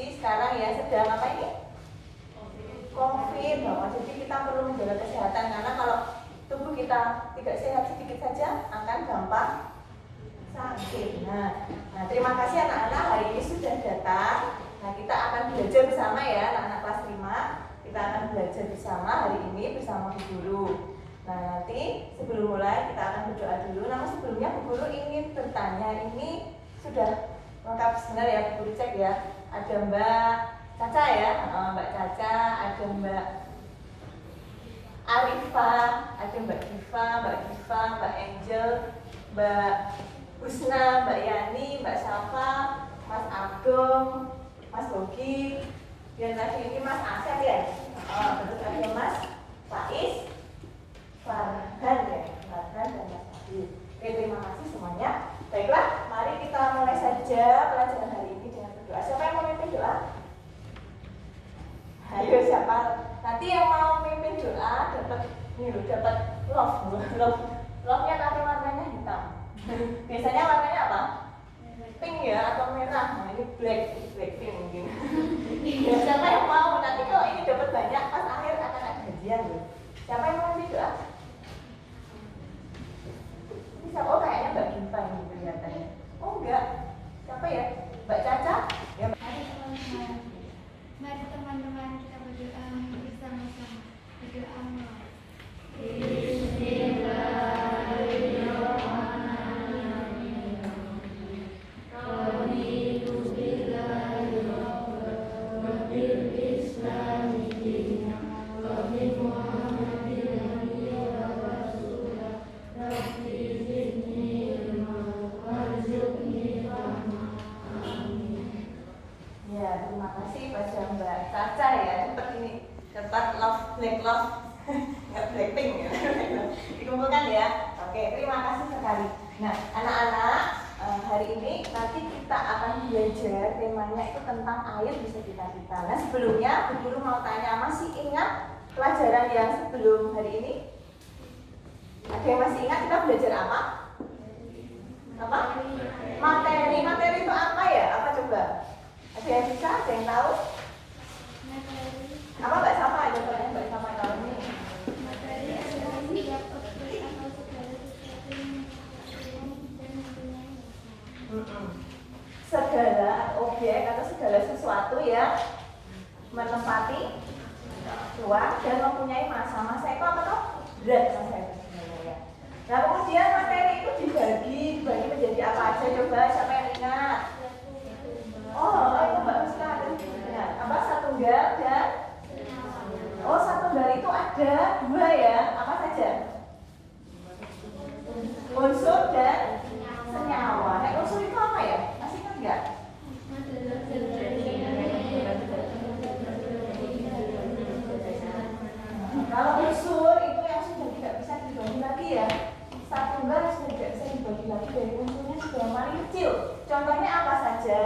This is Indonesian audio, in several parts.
kondisi sekarang ya sedang apa ini? COVID. Jadi kita perlu menjaga kesehatan karena kalau tubuh kita tidak sehat sedikit saja akan gampang sakit. Nah, terima kasih anak-anak hari ini sudah datang. Nah, kita akan belajar bersama ya anak-anak kelas 5. Kita akan belajar bersama hari ini bersama Bu Guru. Nah, nanti sebelum mulai kita akan berdoa dulu. Namun sebelumnya Bu Guru ingin bertanya, ini sudah lengkap sebenarnya ya Bu Guru cek ya. Ada Mbak Caca ya, Mbak Caca, ada Mbak Arifa, ada Mbak Diva, Mbak Angel, Mbak Husna, Mbak Yani, Mbak Safa, Mas Agong, Mas Bogi, dan tadi ini Mas Asep ya. Terus ada Mas Faiz, Farhan ya, Farhan dan Mas Adi. Oke, terima kasih semuanya. Baiklah, mari kita mulai saja pelajaran hari ini dengan berdoa. Siapa yang mau memimpin doa? Ayo siapa? Nanti yang mau memimpin doa dapat love-nya tapi warnanya hitam. Biasanya warnanya apa? Pink ya atau merah. Nah, ini black pink mungkin. Ya, siapa yang mau? Nanti kalau ini dapat banyak pas akhir akan ada hadiah loh. Siapa yang mau memimpin doa? Ini siapa? Oh, kayaknya Mbak Diva ini kelihatannya. Oh enggak. Siapa ya? Mbak Caca? Ya. Mari teman-teman kita berdoa bersama-sama. Berdoa mulai. Black love, nggak Blackpink ya, dikumpulkan ya. Oke, terima kasih sekali. Nah, anak-anak, hari ini nanti kita akan belajar temanya itu tentang air bisa kita. Nah, sebelumnya Bu Guru mau tanya, masih ingat pelajaran yang sebelum hari ini? Ada yang masih ingat kita belajar apa? Apa? Materi itu apa ya? Apa coba? Ada yang bisa? Ada yang tahu? Apa Mbak Safa? Ada yang Mbak Safa tahu ini? Segala objek atau segala sesuatu yang menempati ruang dan mempunyai massa itu apa toh? Berat massa itu sebenarnya. Nah, kemudian materi itu dibagi menjadi apa aja? Coba siapa yang ingat? Oh, itu bagus sekali. Nah, apa satunggal dan satunggal itu ada dua ya. Apa saja? Unsur dan senyawa. Nah, unsur itu apa ya? Masih ingat nggak? Kalau unsur itu yang sudah tidak bisa dibagi lagi ya. Satunggal sudah tidak bisa dibagi lagi dari unsurnya sudah paling kecil. Contohnya apa saja?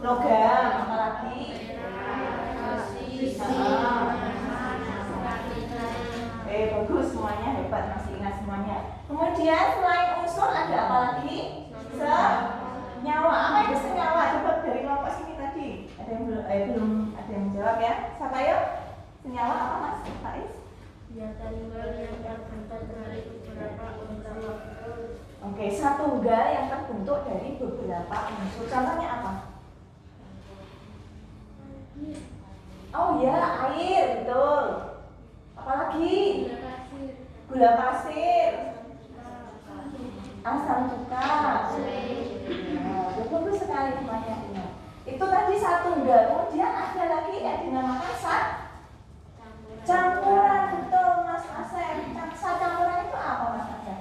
Logam, apalagi? Bagus semuanya, hebat, masih ingat semuanya. Kemudian selain unsur ada apa lagi? Senyawa. Apa itu senyawa? Coba dari kelompok sini tadi. Ada yang belum ada yang jawab ya? Siapa ya? Senyawa apa Mas Faiz? Tunggal yang terbentuk dari beberapa unsur. Oke, satunggal yang terbentuk dari beberapa unsur. Contohnya apa? Oh ya, air, betul. Apalagi? Gula pasir, asam cuka. Bagus sekali semuanya. Itu tadi satunggal. Kemudian ada lagi yang dinamakan campuran. Betul Mas Asep. Campuran itu apa Mas Asep?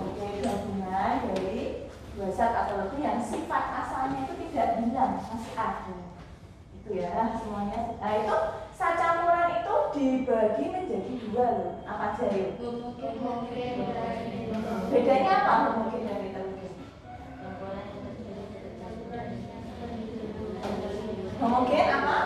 Oke, gabungan dari dua zat atau lebih yang sifat asalnya itu tidak hilang, masih ada. Itu ya semuanya. Nah, itu zat campuran itu dibagi menjadi dua loh. Apa aja ya? Bedanya apa mungkin dari telur? Mungkin apa?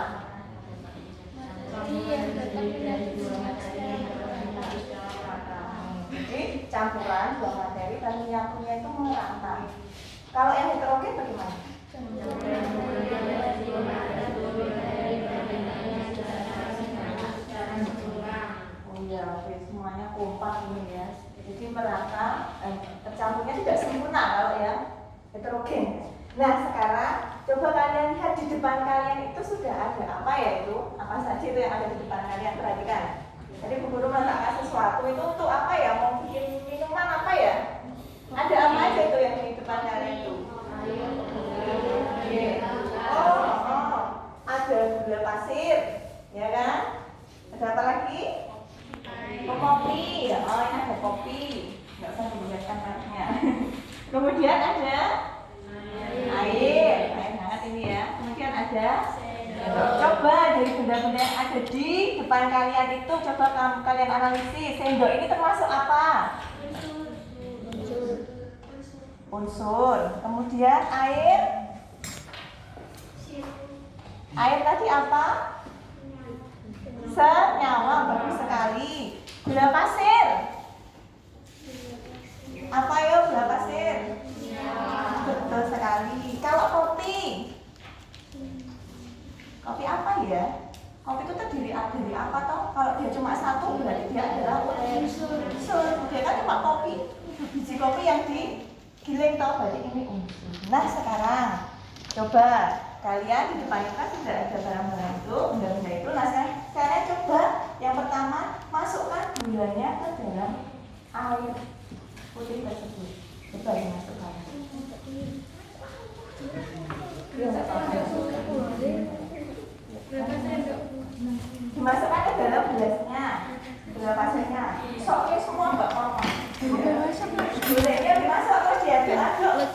coba kalian lihat di depan kalian itu sudah ada apa ya itu? Apa saja itu yang ada di depan kalian? Perhatikan. Jadi Bu Guru meletakkan sesuatu itu untuk apa ya? Mau bikin minuman apa ya? Ada apa aja itu yang di depan kalian itu? Oh, ada gula pasir, ya kan? Ada apa lagi? Kopi. Oh, ini ada kopi. Nggak usah dilihatkan mereknya. Kemudian ada air hangat ini ya. Kemudian ada coba dari benda-benda yang ada di depan kalian itu coba kalian analisis. Sendok ini termasuk apa? Unsur. Kemudian air tadi apa? Senyawa. Bagus sekali. Gula pasir apa ya? Gula pasir. Betul sekali. Kalau kopi apa ya? Kopi itu terdiri dari apa toh? Kalau dia cuma satu berarti dia adalah unsur. Dia kan cuma kopi, biji kopi yang digiling toh, berarti ini unsur. Nah sekarang coba kalian di depan kita sudah ada barang-barang itu, benda-benda itu. Nah sekarang coba yang pertama masukkan gulanya ke dalam air putih tersebut. Coba dimasukkan. Dimasukkan ke dalam gelasnya, gula pasirnya. Soknya semua nggak apa-apa. Gulanya dimasuk terus diaduk-aduk.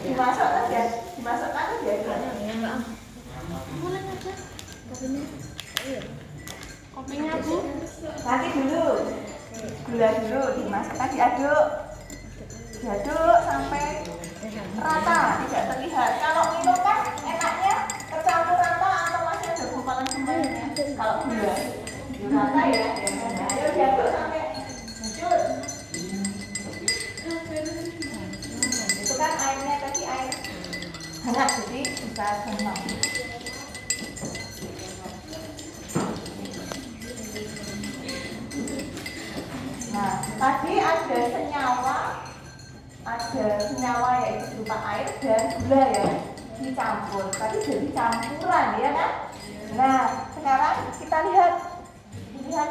Dimasukkan terus diaduk-aduk. Kopinya Bu. Nanti dulu, gula dulu dimasukkan, diaduk sampai rata, tidak terlihat. Kalau minum kan enaknya tercampur rata atau masih ada gumpalan-gumpalannya. Kalau gula rata ya, ayo diaduk sampai hancur. Itu kan airnya tadi air hangat, jadi bisa gampang. Nah, tadi ada senyawa yaitu berupa air dan gula ya, dicampur. Tadi jadi campuran ya kan? Nah, sekarang kita lihat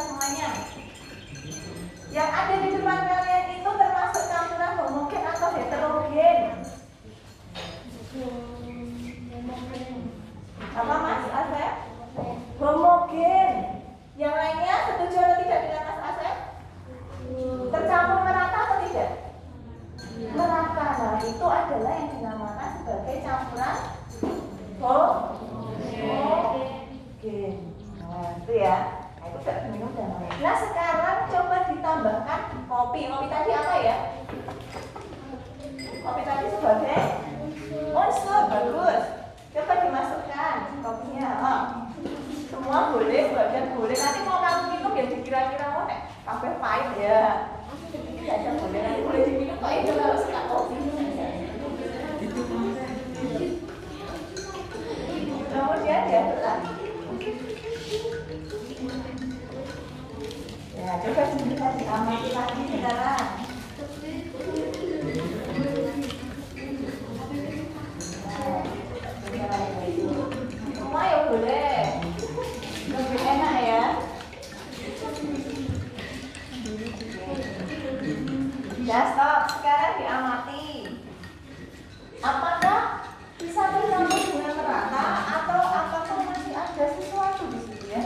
semuanya. Yang ada di depan kalian itu termasuk campuran homogen atau heterogen? Apa Mas Asep? Homogen. Yang lainnya setuju atau tidak dengan Mas Asep? Tercampur merata atau tidak? Merata. Nah, itu adalah yang dinamakan sebagai campuran homogen. Nah, itu ya. Nah, itu tidak diminum dan lain. Nah, sekarang coba ditambahkan kopi. Kopi tadi apa ya? Kopi tadi sebagai unsur. Bagus. Coba dimasukkan kopinya. Semua boleh, sebagian boleh. Nanti mau kamu minum ya dikira-kira mau sampai pahit ya. Ini aja boleh, nanti boleh diminum kok itu kalau suka kopi. Kemudian diaduk lagi. Ya, coba kita diamati lagi sekarang. Semua ya boleh. Lebih enak ya. Ya stop, sekarang diamati. Apakah bisa tercampur dengan merata atau apakah masih ada sesuatu di situ ya?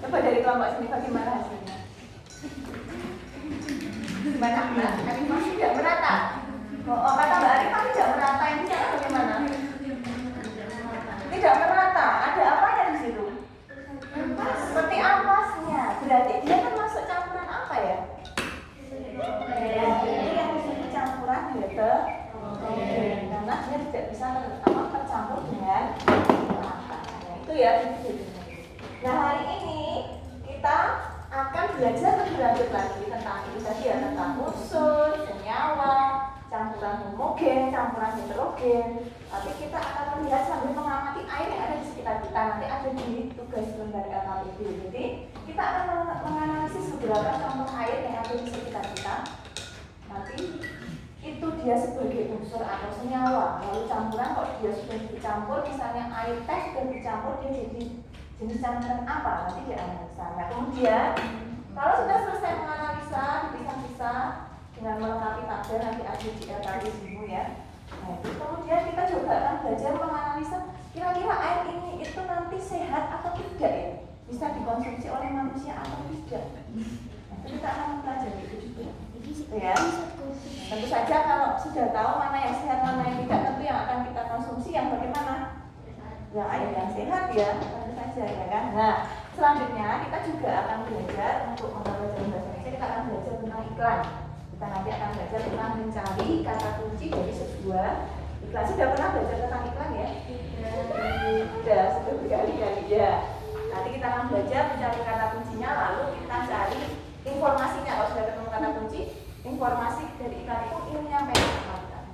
Coba dari kelompok sini bagaimana hasilnya? Gimana Mbak? Masih tidak merata? Oh, kata Mbak Arifah tidak merata, yang di sana bagaimana? Tidak merata, ada apanya di situ? Seperti ampasnya, berarti dia termasuk campuran apa ya? Ini yang disebut campuran heterogen, karena dia tidak bisa tercampur dengan rata. Nah, itu ya. Nah, hari ini kita akan belajar lebih lanjut lagi tentang itu tadi ya, tentang unsur, senyawa, campuran homogen, campuran heterogen. Tapi kita akan melihat sambil mengamati air yang ada di sekitar kita. Nanti ada di tugas lembar LKPD. Jadi kita akan menganalisis beberapa contoh air yang ada di sekitar kita. Nanti itu dia sebagai unsur atau senyawa, lalu campuran kok dia sudah dicampur, misalnya air teh sudah dicampur, dia jadi jenis campuran apa, nanti dianalisa. Nah kemudian kalau sudah selesai menganalisa, dipisah-pisah dengan melengkapi tabel nanti ACCR tadi semua ya. Nah, kemudian kita juga akan belajar menganalisa kira-kira air ini itu nanti sehat atau tidak ya, bisa dikonsumsi oleh manusia atau tidak. Nah, kita akan mempelajari itu juga. Ya, tentu saja kalau sudah tahu mana yang sehat mana yang tidak, tentu yang akan kita konsumsi yang bagaimana? Yang air yang sehat ya, tentu saja ya kan. Nah, selanjutnya kita juga akan belajar untuk mempelajari bahasa Indonesia, kita akan belajar tentang iklan. Kita nanti akan belajar tentang mencari kata kunci dari sebuah iklan. Sudah pernah belajar tentang iklan ya? Sudah berkali-kali ya. Nanti kita akan belajar mencari kata kuncinya, lalu kita cari informasinya. Kalau sudah ketemu kata kunci, informasi dari iklan itu ilmunya apa yang kita cari.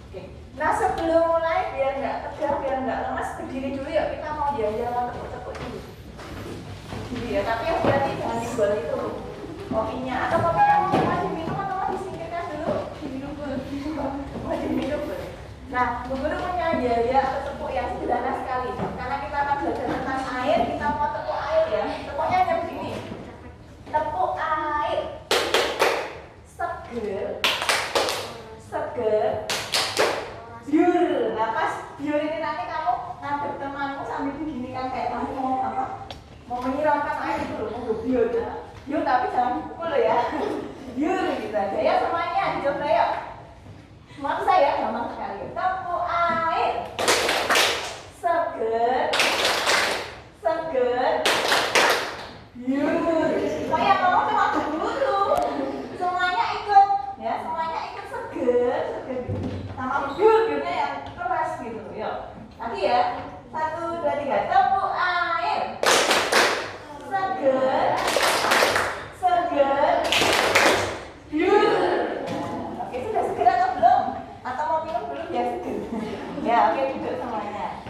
Oke. Nah sebelum mulai, biar nggak tegang, biar nggak lemas, berdiri dulu ya. Kita mau diam-diam mau tepuk-tepuk dulu. Berdiri ya, tapi hati-hati jangan dibuat itu kopinya atau kopi yang mau diminum atau mau disingkirkan dulu. Diminum dulu. Mau diminum dulu. Nah, Bu Guru punya ya atau tepuk yang sederhana sekali. Karena kita akan belajar tentang air, kita mau tepuk air ya. Tepuknya hanya begini. Tepuk air. Seger. Seger. Biur. Nah, pas biur ini nanti kamu ngadep temanmu sambil begini kan kayak kamu mau apa? Mau menyiramkan air itu loh, mau biur. Biur tapi jangan dipukul ya. Biur gitu aja. Ya semuanya dicoba ya. Semua saya gampang sekali. Tepuk air. Seger. Seger. Biur. Oh yang ngomong cuma guru. Semuanya ikut. Ya, semuanya ikut seger. Seger. Sama biur, biurnya yang keras gitu. Yuk. Nanti ya. 1, 2, 3. Tepuk air. Seger. Seger. Biur. Oke, sudah seger atau belum? Atau mau minum dulu biar seger? Ya, oke, duduk semuanya.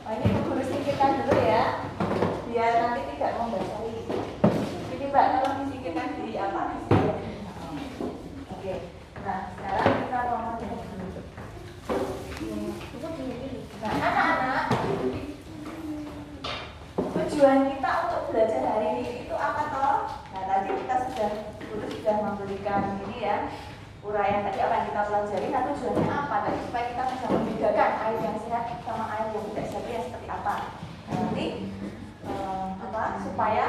Oh, ini guru singkirkan dulu ya, biar nanti tidak membasahi. Jadi Mbak, kalau disingkirkan di apa? Oke, nah sekarang kita mau masuk dulu. Nah, anak-anak, tujuan kita untuk belajar hari ini itu apa toh? Nah, tadi kita sudah memberikan ini ya, uraian tadi apa yang kita pelajari. Nah, tujuannya apa tadi? Supaya kita bisa membedakan air yang sehat sama air yang tidak sehat yang seperti apa. Nah, nanti supaya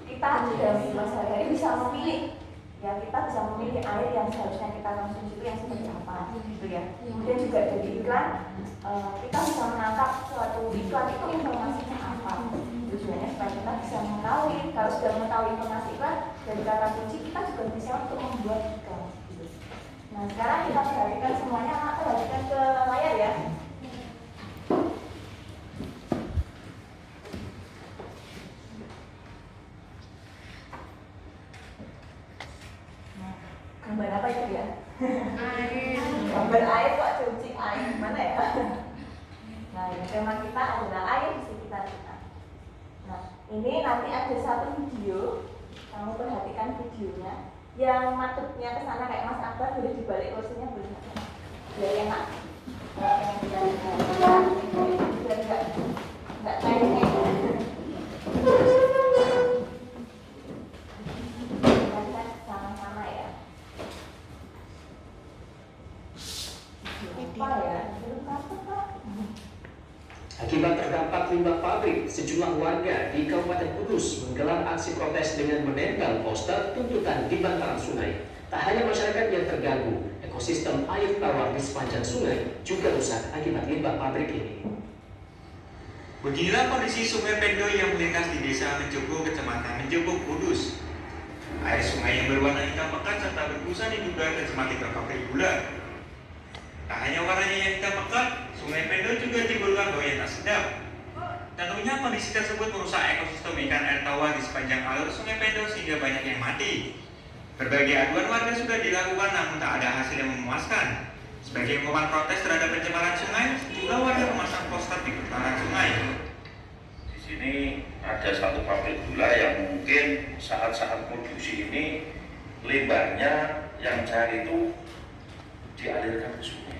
kita dalam kehidupan sehari-hari bisa memilih, ya kita bisa memilih air yang seharusnya kita konsumsi itu yang seperti apa, gitu ya. Kemudian juga dari iklan, kita bisa menangkap suatu iklan itu informasinya apa. Tujuannya supaya kita bisa mengetahui, kalau sudah mengetahui informasi iklan dari kata kunci, kita juga bisa untuk membuat iklan. Nah sekarang kita perhatikan semuanya, perhatikan ke layar ya. Gambar apa itu ya? Air. Gambar air kok cuci air mana ya? Nah ini tema kita adalah air di sekitar kita. Nah ini nanti ada satu video, kamu perhatikan videonya. Yang madepnya ke sana kayak Mas Akbar, boleh dibalik kursinya, boleh nggak? Biar enak. Biar nggak naik-naik. Sama-sama ya. Apa ya? Akibat terdampak limbah pabrik, sejumlah warga di Kabupaten Kudus menggelar aksi protes dengan menempel poster tuntutan di bantaran sungai. Tak hanya masyarakat yang terganggu, ekosistem air tawar di sepanjang sungai juga rusak akibat limbah pabrik ini. Beginilah kondisi Sungai Pendo yang melintas di Desa Menjogo, Kecamatan Menjogo, Kudus. Air sungai yang berwarna hitam pekat serta berbusa diduga tercemar limbah pabrik gula. Tak hanya warnanya yang hitam pekat, Sungai Pendo juga timbulkan bau yang tak sedap. Tentunya kondisi tersebut merusak ekosistem ikan air tawar di sepanjang alur Sungai Pendo sehingga banyak yang mati. Berbagai aduan warga sudah dilakukan namun tak ada hasil yang memuaskan. Sebagai ungkapan protes terhadap pencemaran sungai, sejumlah warga memasang poster di bantaran sungai. Di sini ada satu pabrik gula yang mungkin saat-saat produksi ini limbahnya yang cair itu dialirkan ke sungai.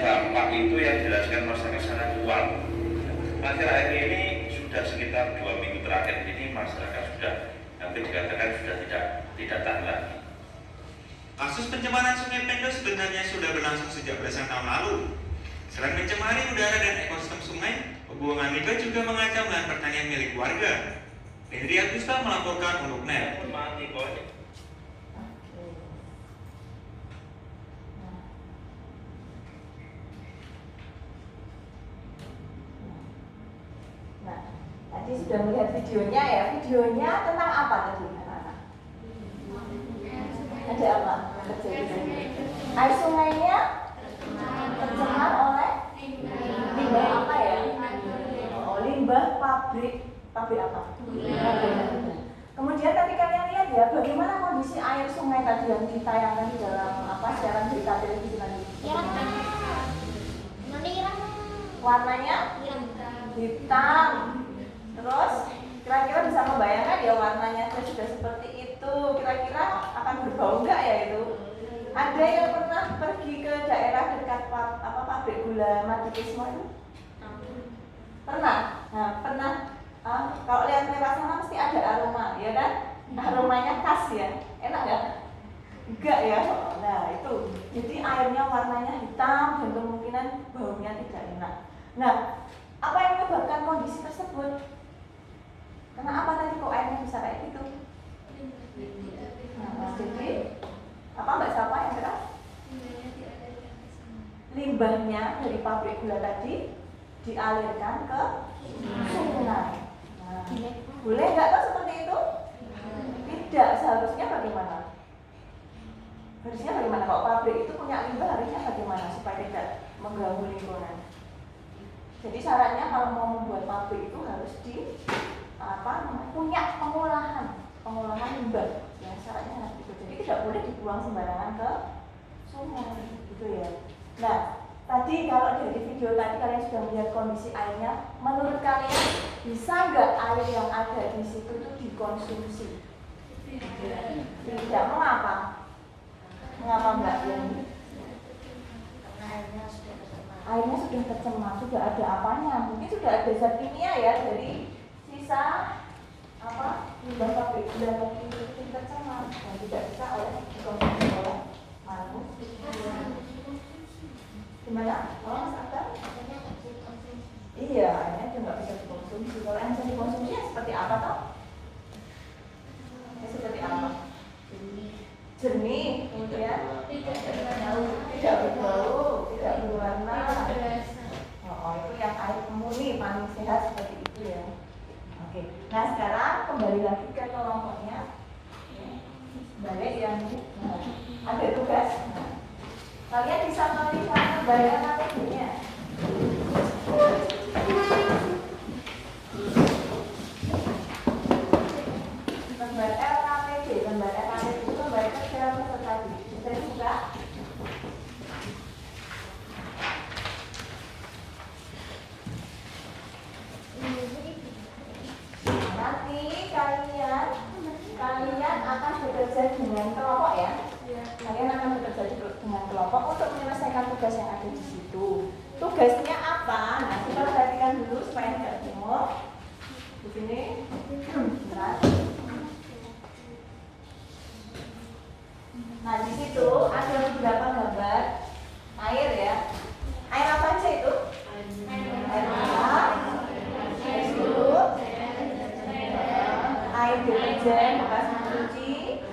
Dampak itu yang dijelaskan masyarakat secara luar. Akhir-akhir ini sudah sekitar 2 minggu terakhir ini masyarakat sudah hampir dikatakan sudah tidak tahan lagi. Kasus pencemaran Sungai Pendo sebenarnya sudah berlangsung sejak belasan tahun lalu. Selain mencemari udara dan ekosistem sungai, pembuangan limbah juga mengancam lahan pertanian milik warga. Henry Agusta melaporkan untuk NET. Nah, tadi sudah melihat videonya ya. Videonya tentang apa tadi anak-anak? Ada apa? Air sungainya tercemar oleh limbah apa ya? Oh, limbah pabrik apa? Kemudian tadi kalian lihat ya, bagaimana kondisi air sungai tadi yang ditayangkan di dalam siaran berita televisi tadi? Warnanya hitam. Terus kira-kira bisa membayangkan ya warnanya sudah seperti itu. Kira-kira akan berbau enggak ya itu? Ada yang pernah pergi ke daerah dekat pabrik gula Madikismo itu? Pernah? Nah, pernah. Kalau lihat lewat sana pasti ada aroma, ya kan? Aromanya khas ya. Enak nggak? Enggak ya. Nah, itu. Jadi airnya warnanya hitam dan kemungkinan baunya tidak enak. Nah, apa yang menyebabkan kondisi tersebut? Karena apa tadi kok airnya bisa kayak gitu? Nah, jadi apa Mbak Sapa yang keras? Limbahnya dari pabrik gula tadi dialirkan ke sungai. Nah, boleh nggak tuh seperti itu? Tidak, seharusnya bagaimana? Harusnya bagaimana? Kalau pabrik itu punya limbah harusnya bagaimana supaya tidak mengganggu lingkungan? Jadi syaratnya kalau mau membuat pabrik itu harus punya pengolahan limbah. Ya, syaratnya harus itu. Jadi tidak boleh dibuang sembarangan ke sungai, gitu ya. Nah, tadi kalau dari video tadi kalian sudah melihat kondisi airnya. Menurut kalian bisa nggak air yang ada di situ itu dikonsumsi? Tidak. Mengapa? Mengapa Mbak Yani? Airnya sudah tercemar, sudah ada apanya? Mungkin sudah ada zat kimia ya dari sisa limbah pabrik gula tadi itu tercemar dan tidak bisa dikonsumsi oleh manusia. Gimana? Oh, Mas Akbar? Iya, airnya juga nggak bisa dikonsumsi. Kalau yang bisa dikonsumsi ya seperti apa toh? Ya, seperti apa? Jernih, kemudian tidak berbau, tidak berwarna. Oh, itu yang air murni paling sehat seperti itu ya. Oke. Nah, sekarang kembali lagi ke kelompoknya. Balik yang ada tugas. Nah, kalian bisa melihat gambaran APD-nya. Gambar LKPD, gambar LKPD itu gambar kerja peserta didik. Bisa dibuka? Nanti kalian akan bekerja dengan kelompok ya. Kalian akan bekerja dengan kelompok untuk menyelesaikan tugas yang ada di situ. Tugasnya apa? Nah, kita perhatikan dulu supaya tidak bingung. Di sini, nah di situ ada beberapa gambar air ya. Air apa aja itu? Air minum, air surut, air deterjen bekas mencuci,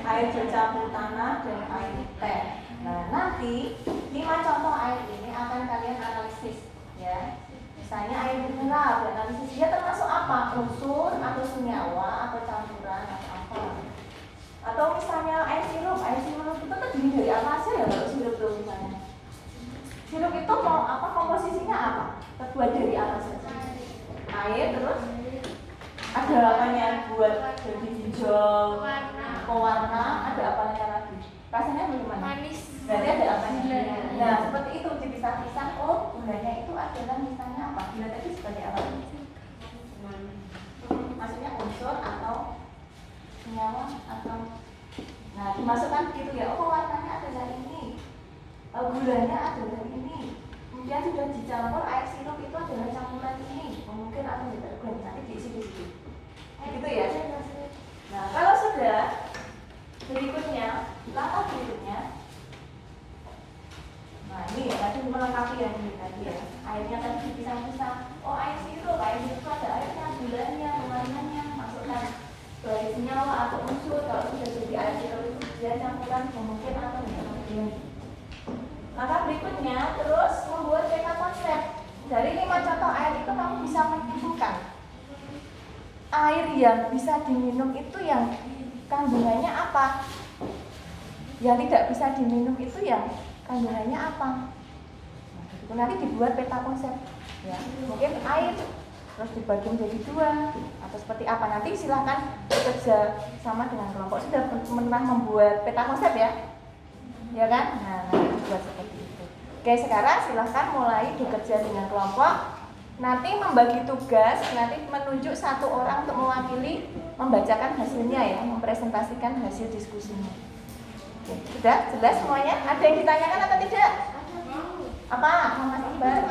air bercampur tanah dan air teh. Nah, nanti 5 contoh air ini akan kalian analisis ya. Misalnya air mineral, analisis dia termasuk apa? Unsur atau senyawa atau campuran atau apa? Atau misalnya air sirup itu terdiri dari apa aja ya kalau sirup itu misalnya? Sirup itu mau apa? Komposisinya apa? Terbuat dari apa saja? Air, terus ada apanya buat jadi hijau, pewarna, ada apanya lagi? Rasanya bagaimana? Manis. Berarti ada apanya? Nah, seperti itu dipisah-pisah. Oh, gulanya itu adalah misalnya apa? Gula tadi sebagai apa? Maksudnya unsur atau senyawa atau Nah, dimasukkan begitu ya. Oh, warnanya adalah ini, gulanya adalah ini. Kemudian sudah dicampur air sirup itu adalah campuran ini. Mungkin akan diterbang nanti diisi di situ. Gitu ya. Nah, kalau sudah berikutnya, langkah berikutnya. Nah, ini ya tadi melengkapi yang ini tadi ya. Airnya tadi dipisah-pisah. Oh, air sirup itu ada airnya, gulanya, warnanya, masukkan baik senyawa atau unsur. Kalau sudah jadi air sirup itu dia campuran mungkin atau tidak. Langkah berikutnya terus membuat peta konsep. Dari 5 contoh air itu kamu bisa menyimpulkan air yang bisa diminum itu yang kandungannya apa, yang tidak bisa diminum itu yang kandungannya apa. Nah, nanti dibuat peta konsep ya. Mungkin air terus dibagi menjadi 2 atau seperti apa, nanti silahkan bekerja sama dengan kelompok. Sudah pernah membuat peta konsep ya kan? Nah, nanti dibuat seperti itu. Oke, sekarang silahkan mulai bekerja dengan kelompok. Nanti membagi tugas, nanti menunjuk 1 orang untuk mewakili membacakan hasilnya ya, mempresentasikan hasil diskusinya. Oke, sudah jelas semuanya? Ada yang ditanyakan atau tidak? Apa? Mas Iqbal?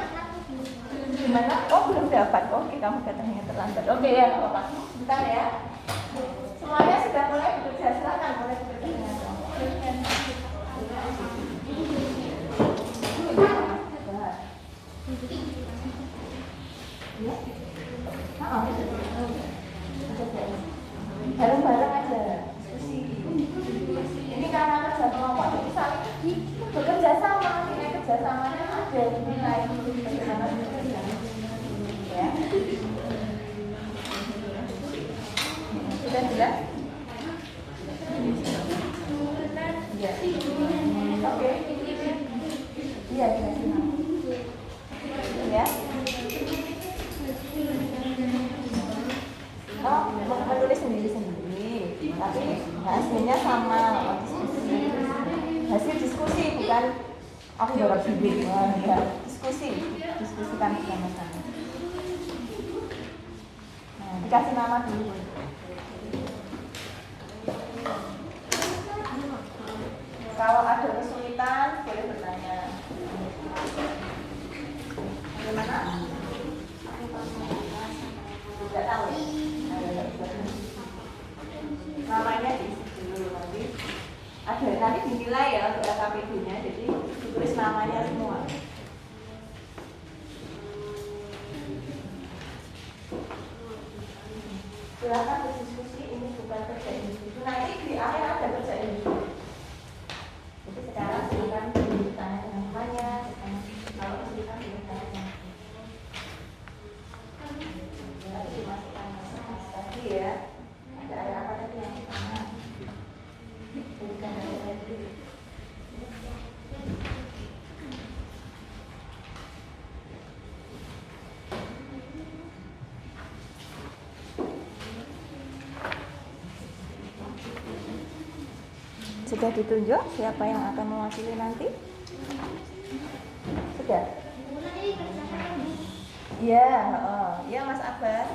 Gimana? Oh, belum dapat. Oke, kamu datangnya terlambat. Oke ya, nggak apa-apa. Bentar ya. Semuanya sudah mulai bekerja, silakan mulai bekerja dengan kelompok. Ya. Bareng-bareng aja diskusi. Ini karena kerja kelompok jadi saling bekerja sama. Nilai kerjasamanya ada nilai bagaimana bekerja. Ya. Sudah jelas? Ya. Oke. Iya, ya. Oh, menulis sendiri-sendiri, tapi hasilnya sama. Hasil diskusi, bukan aku dorong sendiri. Ya, diskusikan bersama-sama. Nah, dikasih nama dulu. Kalau ada kesulitan, boleh bertanya. Bagaimana? Tidak tahu. Namanya diisi dulu nanti. Ada nanti dinilai ya untuk LKPD-nya, jadi ditulis namanya semua. Silakan berdiskusi, ini bukan kerja individu. Nanti di akhir ada kerja individu. Jadi sekarang silakan ditanya namanya, kalau kesulitan ditanya. Dimasukkan tadi ya. Ada air apa tadi yang pertama? Berikan air tadi. Sudah ditunjuk siapa yang akan mewakili nanti? Sudah? Iya, ya Mas Akbar.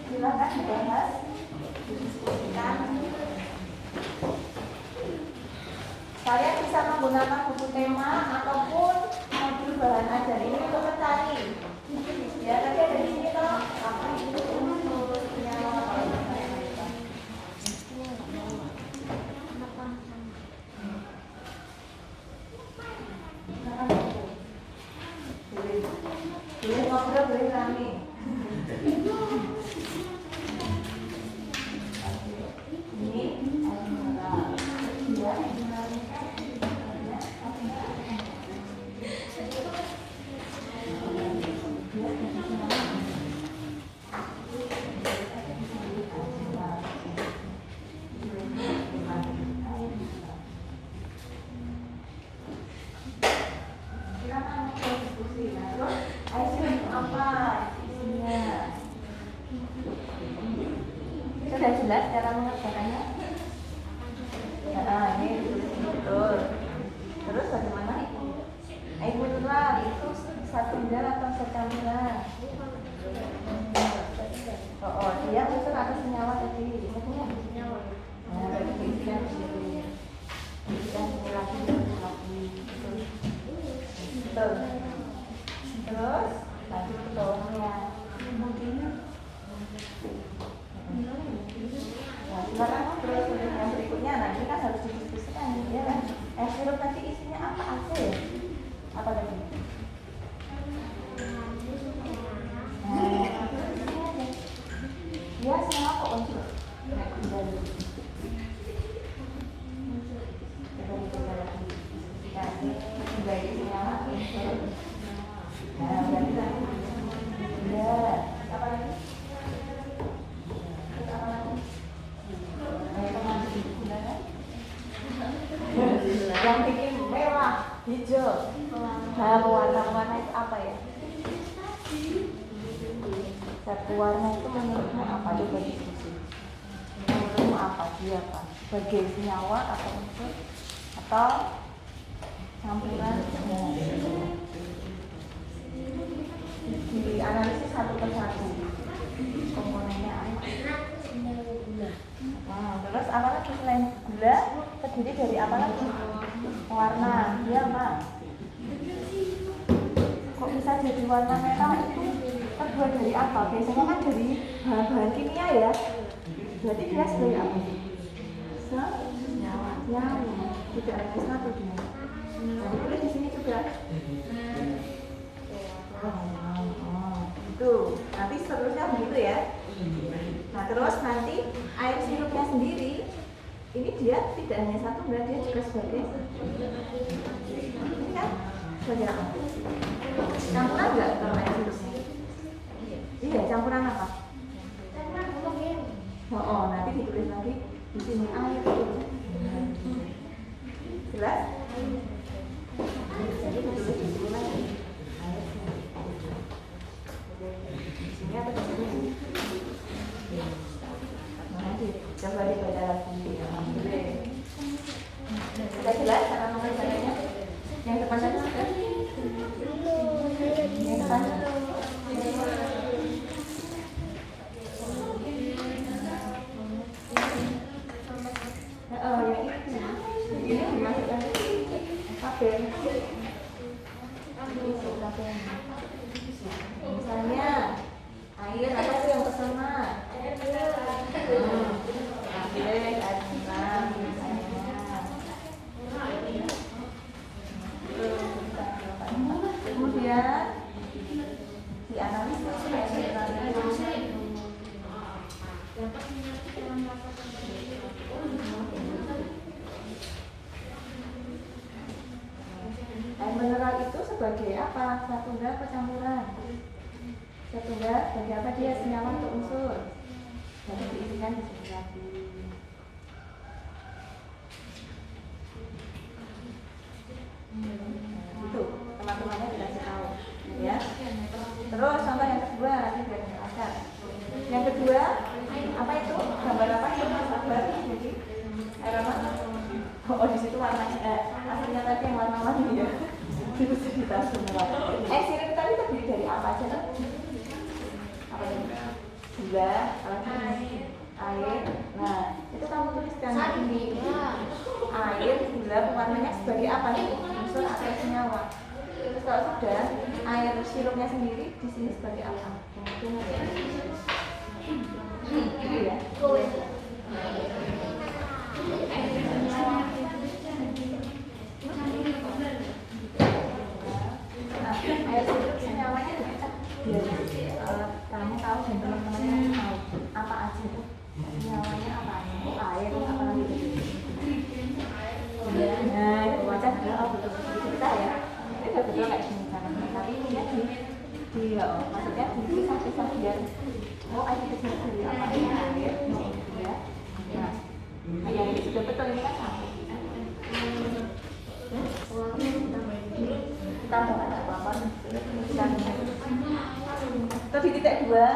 Silakan dibahas, didiskusikan. Kalian bisa menggunakan buku tema ataupun modul bahan ajar ini untuk mencari. Ya, tadi ada di sini toh. Apa itu unsurnya? Boleh ngobrol, boleh rame. Ini sudah jelas cara mengerjakannya? Nah, ini betul. Terus bagaimana? Air mineral itu 1 ml atau 1 ml? dia unsur atau senyawa tadi ingatnya? Senyawa. Nah, berarti diisikan di situ. Diisikan sini lagi. Betul. Terus lanjut ke bawahnya. Nah, sekarang terus yang berikutnya, nah ini kan harus didiskusikan ya kan? Sirup tadi isinya apa aja ya? Apa tadi? Ya, semua kok unsur. Nah, kembali. Coba lagi diskusikan. Kembali senyawa unsur. Nah, berarti tadi. Ya, apa lagi? Terus apa lagi? Yang bikin merah, hijau. Nah, warna-warna itu apa ya? Satu warna itu menurutmu apa? Coba diskusi. Menurutmu apa? Dia apa? Sebagai senyawa atau unsur atau campuran? Dianalisis satu persatu. Komponennya apa? Nah, terus apa lagi selain gula? Terdiri dari apa lagi? Warna. Dia apa? Kok bisa jadi warna merah itu? Terbuat dari apa? Biasanya kan dari bahan-bahan kimia ya. Berarti dia sebagai apa? Senyawa. Tidak hanya satu dia. Jadi tulis di sini juga. Itu. Nanti seterusnya begitu ya. Nah, terus nanti air sirupnya sendiri ini dia tidak hanya satu, dia juga sebagai ini kan sebagai apa? Campuran enggak kalau air sirupnya? Iya, campuran apa? Oh, nanti ditulis lagi di sini air. Jelas? Jadi ditulis di sini lagi. Di sini atau di sini? Nanti coba dibaca lagi. Sudah jelas cara membacanya? Yang depan tadi sudah? Yang depan? Yang ini dimasukkan kabel. Misalnya air apa tuh yang pesona? Kemudian dianalisis air mineral itu sebagai apa? Satu enggak percampuran. Satu enggak sebagai apa dia? Senyawa atau unsur. Dan diisikan di sini lagi. Itu teman-temannya dikasih tahu ya. Terus contoh yang kedua nanti biar jelaskan. Yang kedua apa itu? Gambar apa itu? Gambar jadi air apa? Oh, di situ warnanya aslinya tadi yang warna-warni ya. Itu cerita semua. Sirip tadi terdiri dari apa aja tuh? Apa itu? Gula, air. Nah, itu kamu tuliskan ini. Air, gula, pewarnanya sebagai apa nih? Unsur atau senyawa. Terus kalau sudah, air sirupnya sendiri di sini sebagai apa? Gitu ya. Nah, air sirup senyawanya biar kamu tahu dan teman-temannya tahu apa aja tuh senyawanya apa air apa lagi ya. Nah, itu baca betul-betul kita ya. Ini betul kayak gini cara. Tapi ini ya maksudnya dipisah-pisah biar air itu sendiri apa air ya. Nah, yang ini sudah betul ini kan satu. Tambah ada apa-apa terus di titik 2 ini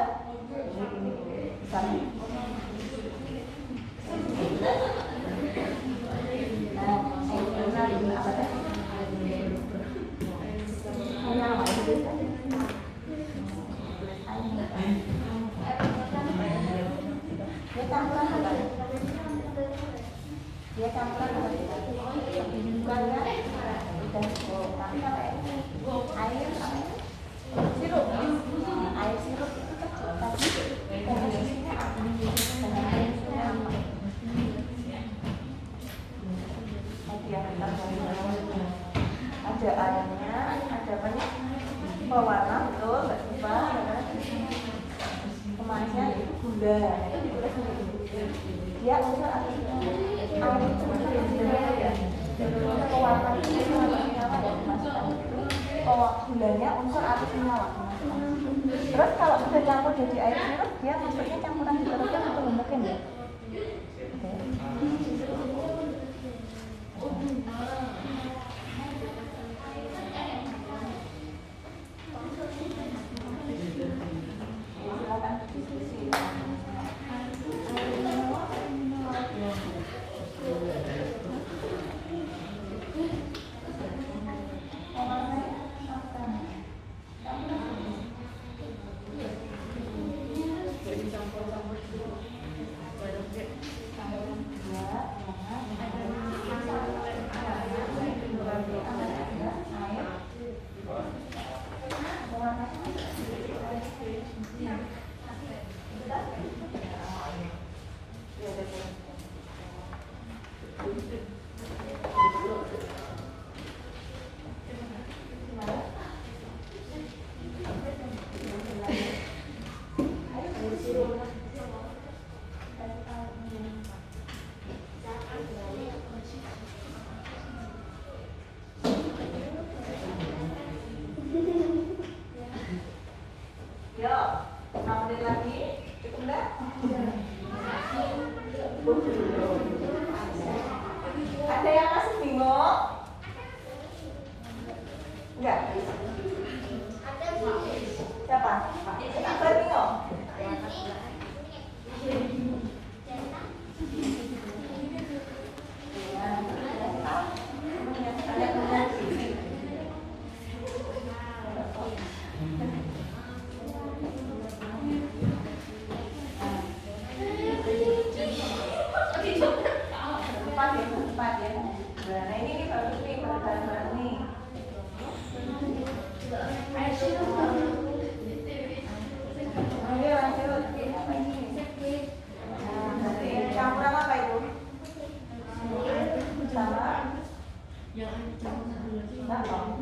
misalnya apa tadi? Hanya apa itu? campuran bukan? Dia campuran bukan? Bukan ya? Udah cukup. Tapi kalau air apa itu? Sirup. Air sirup itu kecil tadi komposisinya apa? Dengan air sirup apa? Ada airnya, ada banyak pewarna, betul, nggak lupa. Kemasannya itu gula, itu ditulis begini. Dia unsur apa? Air itu ya. Pewarna itu senyawa yang dimasukkan itu. Oh, gulanya unsur apa senyawa? Terus kalau sudah campur jadi air sirup, dia masuknya campuran deterjen atau mungkin ya? Ada yang masih bingung? Enggak? Siapa? Kenapa bingung? Nah ini bagus nih, bahan-bahan nih. Ini lanjut, ini apa ini? Nah, berarti campuran apa itu? Sama?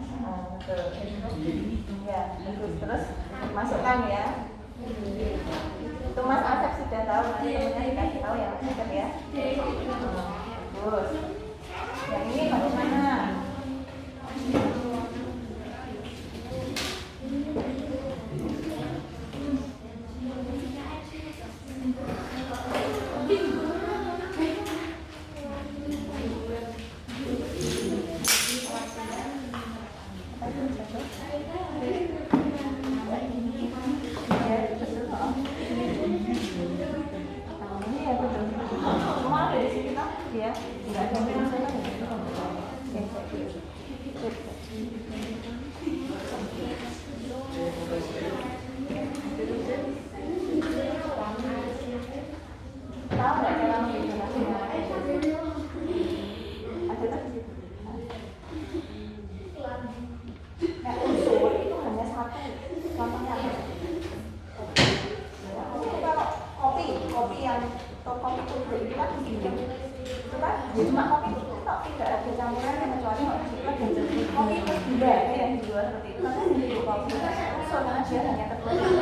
Sama? Betul. Ya, bagus. Terus masukkan ya. Itu Mas Asep sudah tahu, nanti temennya dikasih tahu ya Mas Asep ya. Bagus. Yang ini bagaimana? Ya, tidak ada tahu nggak cara menggunakannya? Ada kan di situ. Nah, unsur itu hanya satu. Contohnya apa? Kalau kopi yang kopi putih itu kan dibikin itu kan ya cuma kopi itu kok tidak ada campurannya kecuali kopi itu gula yang dijual seperti itu kan jadi kopi unsur karena dia hanya terbentuk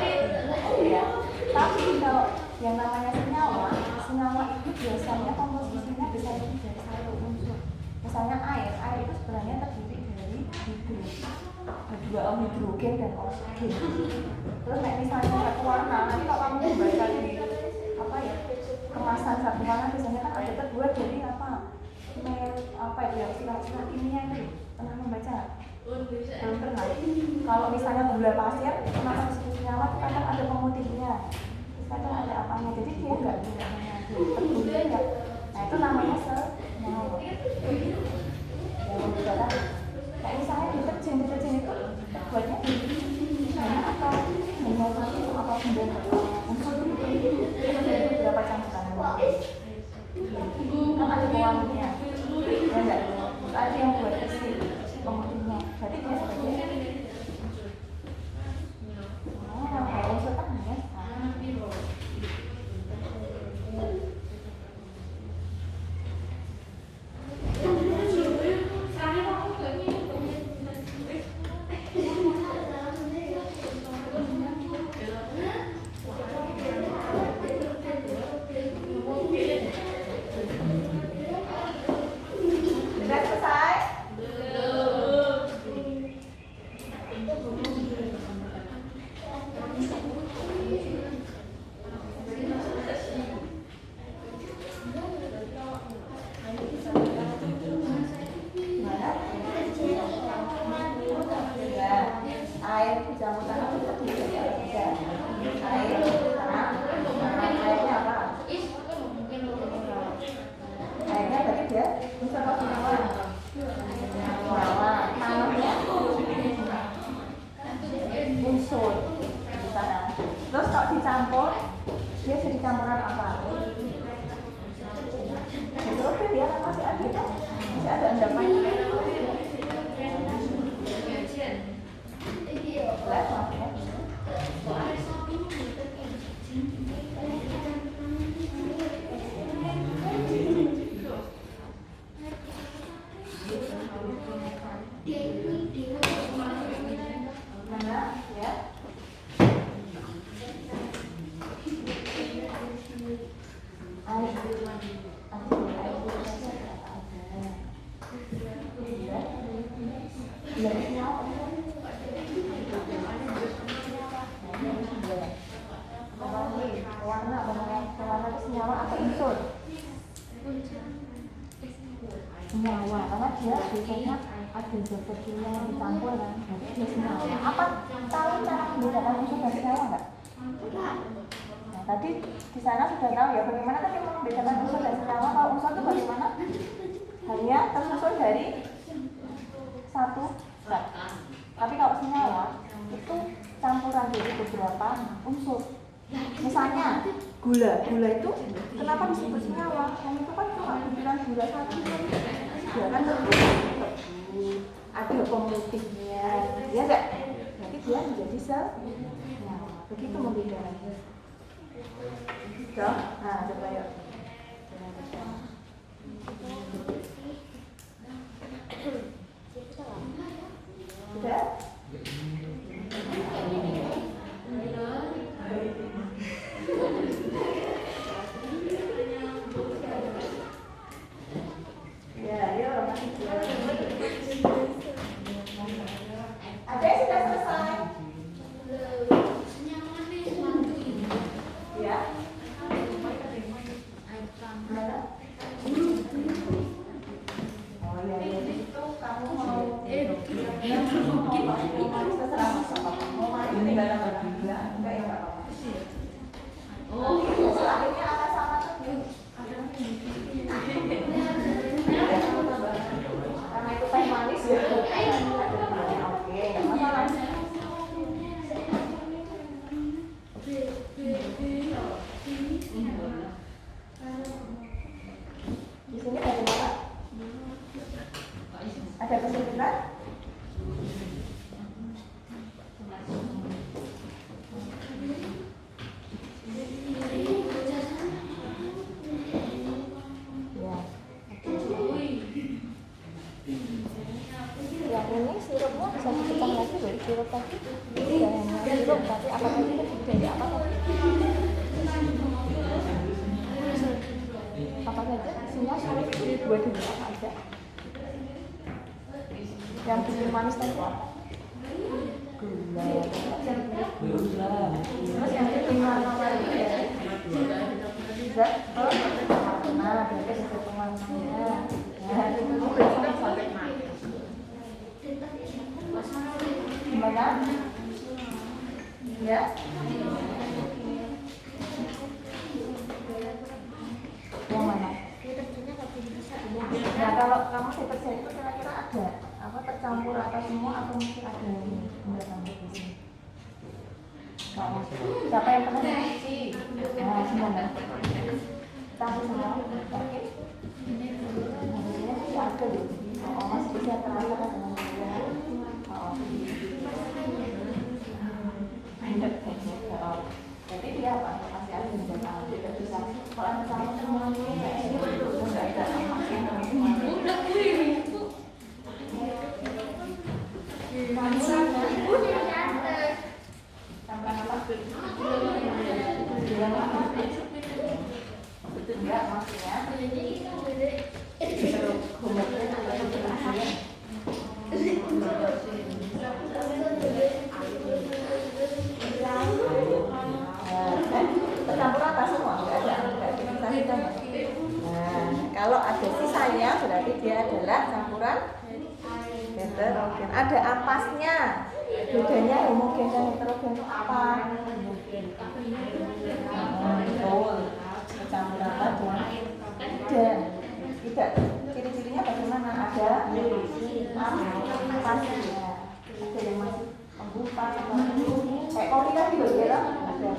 ya. Tapi kalau yang namanya senyawa itu biasanya komposisinya bisa lebih dari satu unsur. Misalnya air itu sebenarnya terdiri dari dua hidrogen dan oksigen. Terus misalnya satu warna, nanti kalau kamu membaca di apa ya kemasan satu warna biasanya kan ada terbuat dari apa itu ya istilah kimia itu pernah membaca? Belum pernah. Kalau misalnya gula pasir, kenapa disebut senyawa itu kadang ada pemutihnya, kadang ada apanya, jadi dia nggak hanya terbuat ya. Nah itu namanya senyawa. Yang berbeda kayak misalnya deterjen itu terbuatnya hanya atau hanya satu atau 9 unsur itu berapa campuran? Warna apa namanya? Warna itu senyawa atau unsur? Senyawa, karena dia biasanya ada zat kimia yang dicampur kan, jadi dia senyawa. Apa tahu cara membedakan unsur dan senyawa nggak? Nah, tadi di sana sudah tahu ya bagaimana tadi membedakan unsur dan senyawa. Kalau unsur itu bagaimana? Hanya tersusun dari satu zat. Tapi kalau senyawa itu campuran dari beberapa unsur. Misalnya gula itu kenapa disebut senyawa? Karena itu kan cuma butiran gula satu kan. Dia kan tebu, ada pemutihnya, ya enggak? Nanti dia menjadi senyawa. Begitu membedakannya. Nah, coba yuk. Sudah? Ya, yuk. Ada yang sudah selesai? Ya. Mana? Oh ya, itu kamu mau terserah mau mandi tinggal apa enggak ya nggak apa-apa. Oh, akhirnya akan sama tuh. Karena itu teh manis ya. Oke, nggak masalah. Di sini bagaimana? Ada kesulitan? Ya, ini sirupnya bisa dipecah lagi dari sirup tadi. Tidak hanya sirup, tapi apa tadi dari apa tadi? Apa saja? Isinya sirup dua apa aja? Yang bikin manis tadi apa? Gula. Terus yang bikin manis tadi ya? Zat nah, berarti zat pewarnanya. Nah, itu biasanya sampai gimana? Ya? Yang mana? Nah, kalau kamu deterjen itu kira-kira ada apa tercampur atau semua atau mungkin ada yang enggak campur di sini? Siapa yang pernah mencuci? Nah, semuanya. Campur semua, oke? Harusnya sih ada deh. Oh, masih bisa terasa dengan dia. Oh, jadi dia apa? Pasti ada yang bisa tidak bisa. Kalau anda campur semuanya, ini betul nggak ada emasnya. Enggak, maksudnya homogen atau homogen. Tercampur apa semua? Enggak ada. Nah, kalau ada sisanya berarti dia adalah campuran heterogen. Ada ampasnya. Bedanya homogen dan heterogen itu apa? Betul. Campuran apa? Tidak. Ciri-cirinya bagaimana? Ada ampasnya. Ada yang masih pembuka kayak kopi kan juga ya? Ada.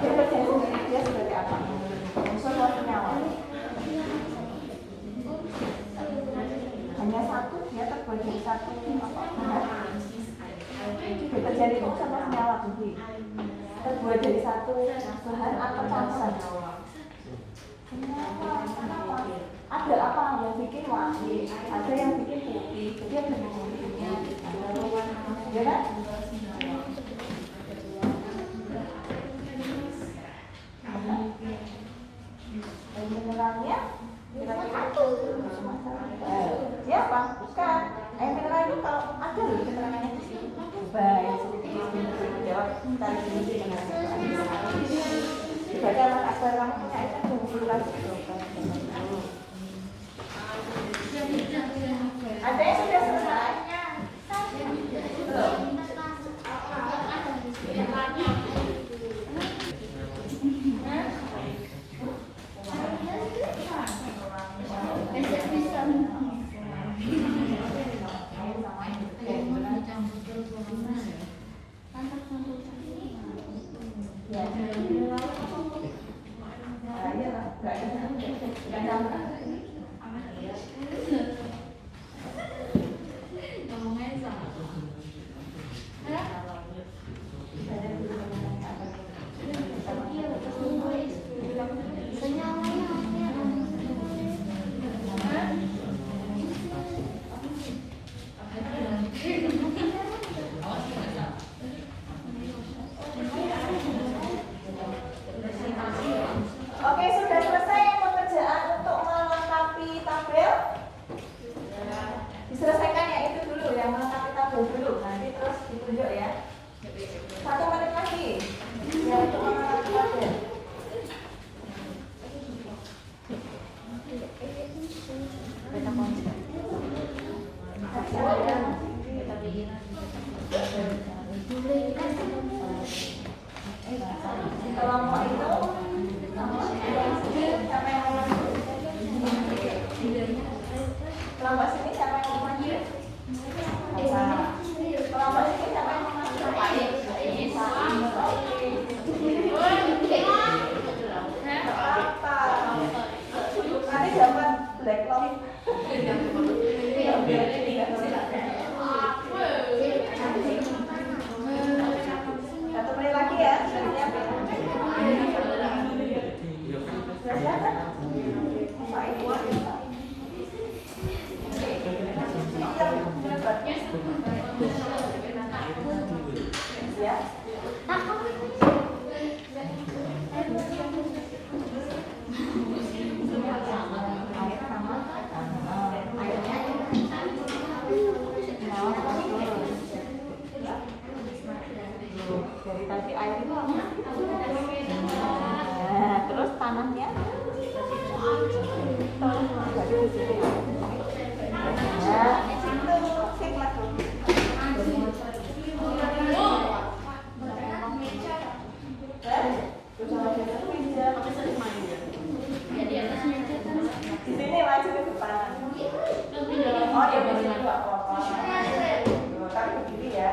Deterjen sendiri dia sebagai apa? Unsur atau senyawa? Hanya satu, dia terbuat dari satu apa? Deterjen itu sama senyawa budi. Terbuat dari satu bahan atau campuran? Senyawa. Kenapa? Ada apa yang bikin wangi? Ada yang bikin putih. Jadi ada pemutihnya. Ya kan? Mineralnya kira-kira siapa? Bukan. Air mineral itu kalau ada kamu punya item dulu lagi ada yang sudah selesai? Belum? Oke, sudah selesai yang pekerjaan untuk melengkapi tabel? Diselesaikan ya itu dulu, yang melengkapi tabel dulu. Nanti terus ditunjuk ya. 1 menit lagi. Ya, untuk melengkapi tabel. Kelompok itu siapa yang mau maju? Kelompok sini siapa yang mau maju? Kelompok sini siapa yang mau maju? Apa? Nanti dapat black lock. Satu menit lagi ya, sudah siapin. Sudah siapkan? Pak Ibu. Ya. Dari tadi air itu apa? Nah, terus tanahnya dari di sini. Nah, itu sip lah. Di sini maju ke depan. Oh ya, di sini nggak apa-apa. Tapi begini ya.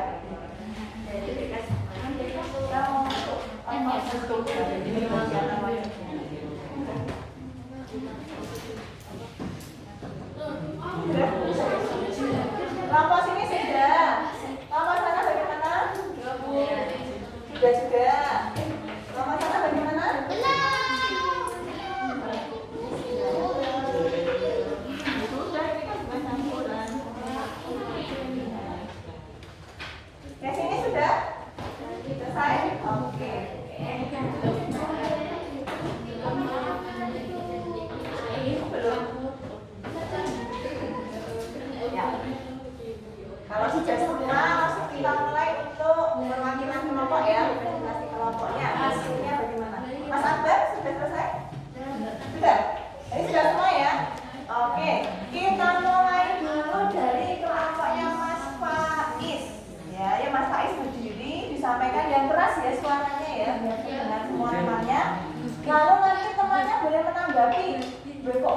Kelompok sini sudah. Kelompok sana bagaimana? Sudah juga. Kelompok sana bagaimana? Sudah, ini kan bukan campuran. Yang sini sudah? Selesai? Oke. Belum. Ya. Kalau sudah semua, langsung kita mulai untuk perwakilan kelompok ya, presentasi kelompoknya. Hasilnya bagaimana? Mas Akbar sudah selesai? Sudah? Ini sudah semua ya? Oke, kita mulai dulu dari kelompoknya Mas Faiz. Ya Mas Faiz berdiri, disampaikan yang keras ya suaranya ya, biar dengan semua temannya. Lalu nanti temannya boleh menanggapi. Kok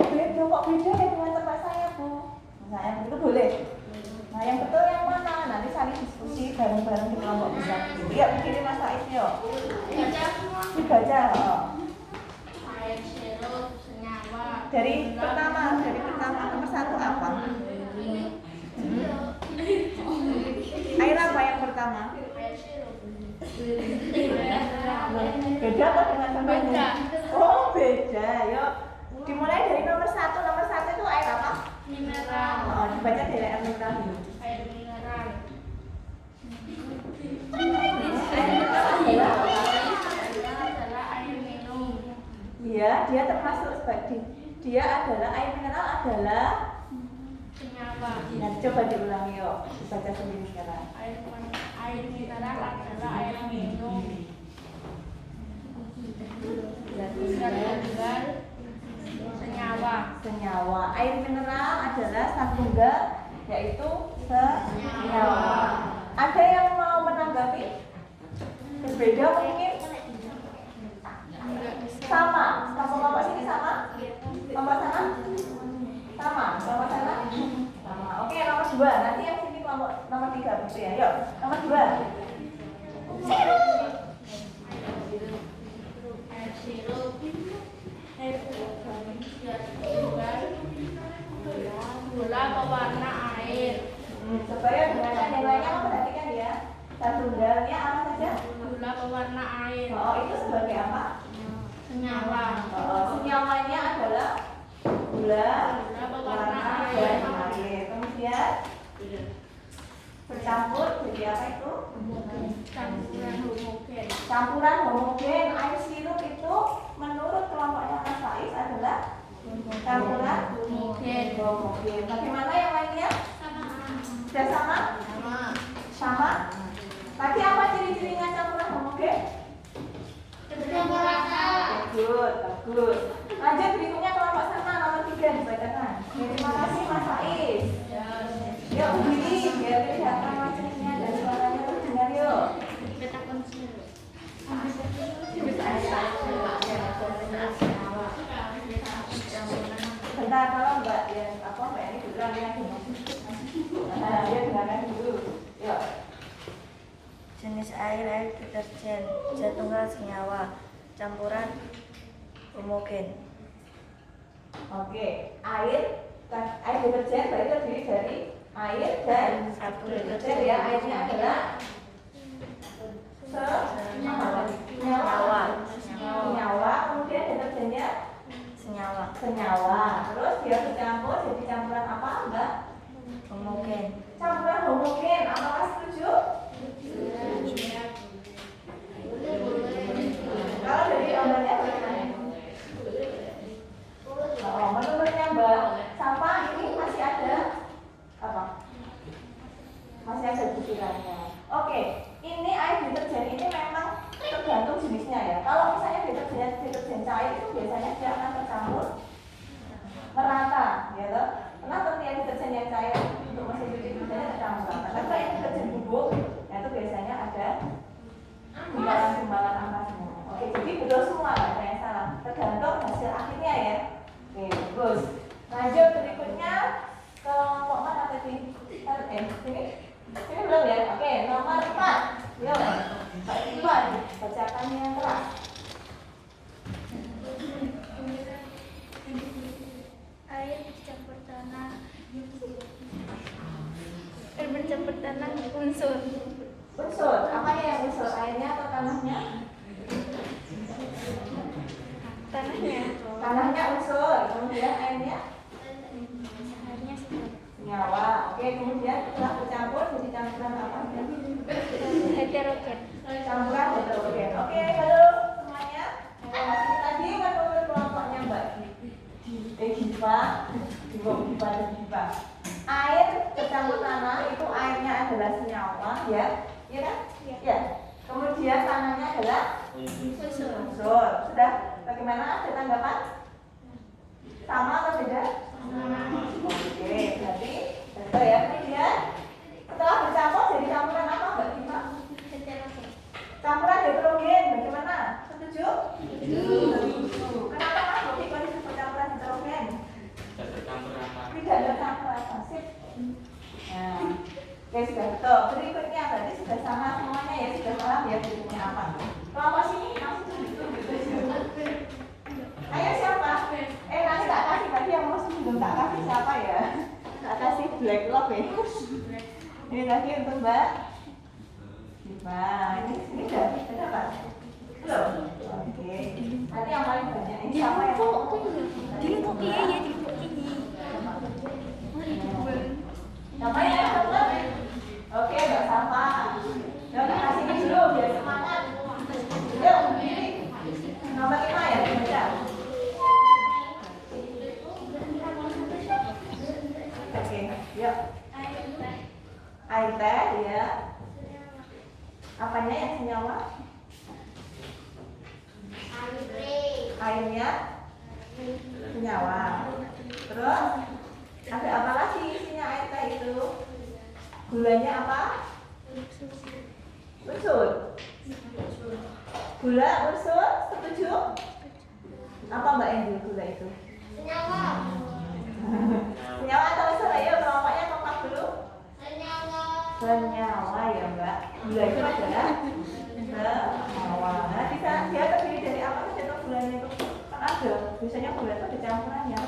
beda ya dengan tempat saya Bu? Nah yang begitu boleh. Nah yang betul yang mana? Nanti saling diskusi bareng-bareng di kelompok besar. Ya begini Mas Faiz yuk. Dibaca. Dari pertama nomor 1 apa? Air apa yang pertama? Beda apa dengan temannya? Oh beda, yuk. Dimulai dari nomor 1. Nomor 1 itu air apa? Mineral. Oh, dibaca dari air mineral dulu. Air mineral. Air mineral Adalah air minum. Iya, dia termasuk sebagai dia adalah air mineral adalah Senyawa. Nah, coba diulangi yuk, dibaca sendiri sekarang. Air mineral adalah air minum. Jadi tunggal senyawa. Senyawa. Air mineral adalah zat tunggal, yaitu senyawa. Ada yang mau menanggapi? Berbeda mungkin? Sama. Kelompok sini sama? Kelompok sana? Sama. Kelompok sana? Sama. Oke, nomor 2. Nanti yang sini kelompok nomor 3 begitu ya. Yuk, nomor 2. Air sirup, air tunggal, gula pewarna air, Supaya dengan yang lainnya memperhatikan ya. Zat tunggalnya apa saja? gula pewarna air, Oh, itu sebagai apa? senyawa, Senyawanya adalah gula pewarna dan air, air. Kemudian bercampur jadi apa itu? campuran homogen, Campuran homogen. Air sirup itu menurut kelompoknya Mas Faiz adalah campuran homogen, homogen. Bagaimana yang lainnya? Sudah sama? Sama. Tadi apa ciri-cirinya campuran homogen? Bagus. Lanjut berikutnya kelompok sana nomor 3 dibacakan. Terima kasih Mas Faiz. Yuk berdiri biar kelihatan wajahnya dan suaranya terdengar yuk. Bentar kalau Mbak ya Mbak ini dulu yang dia dengarkan dulu. Yuk. Jenis air deterjen, zat tunggal senyawa, campuran homogen. Oke, air deterjen berarti terdiri dari air dan Satu deterjen ya. Airnya adalah senyawa. Kemudian deterjennya Senyawa senyawa. Terus dia bercampur jadi campuran apa Mbak? homogen. Campuran homogen. Apakah setuju? Kalau dari gambarnya bagaimana? Oh, menurutnya Mbak Safa ini masih ada apa? Masih ada butirannya. Oke, ini air deterjen ini memang tergantung jenisnya ya. Kalau misalnya deterjen cair itu biasanya dia akan tercampur merata, ya toh. Karena yang deterjen yang cair untuk mesin cuci biasanya tercampur merata. Tapi kalau yang deterjen bubuk, ya itu biasanya ada timbangan angka semua. Oke, jadi betul semua, nggak ada yang salah. Tergantung hasil akhirnya ya. Oke, bagus. Lanjut berikutnya kelompok mana tadi? Sini belum ya? Oke, nomor 4. Yuk, Pak Iwan, bacakan yang keras. air bercampur tanah, unsur, Unsur, apa yang unsur? Airnya atau tanahnya? tanahnya, Tanahnya unsur, kemudian airnya airnya senyawa. Oke, kemudian setelah bercampur jadi campuran apa? heterogen, Campuran heterogen. Oke, halo semuanya. Tadi menurut kelompoknya Mbak Giva dan Giva. Air bercampur tanah itu airnya adalah senyawa, ya, iya kan? Ya. Kemudian tanahnya adalah unsur. Sudah. Bagaimana? Ada tanggapan? Sama atau beda? Oke, berarti betul ya. Kemudian setelah bercampur jadi campuran apa Mbak Giva? heterogen, Campuran heterogen, bagaimana? Setuju? Setuju. Kenapa Mas Bobi kok disebut campuran heterogen? Tidak ada campuran pasif. Nah, oke sudah betul. Berikutnya berarti sudah sama semuanya ya, sudah paham ya berikutnya apa? Kelompok sini masih gitu. Ayo siapa? Nanti tak kasih tadi yang mau sebelum tak kasih siapa ya? Tak kasih black love ya. Ini tadi untuk Mbak. Nah, ini udah Pak? Belum? Oke. Nanti yang paling banyak ini siapa yang mau? Siapa yang dapat? Oke, Mbak Safa. Yuk, kita kasih dulu biar semangat. Yuk, berdiri. Nomor 5 ya, dibaca. Oke, yuk. Air teh, ya. Apanya yang senyawa? air Airnya senyawa. Terus ada apa lagi isinya air teh itu? Gulanya apa? Unsur. Gula unsur, setuju? Apa Mbak Endi gula itu? Senyawa atau unsur? Ayo kelompoknya kompak dulu. Senyawa ya Mbak. Gula itu adalah senyawa. Nah, dia terdiri dari apa saja tuh gulanya itu? Kan ada. Biasanya gula itu ada campurannya.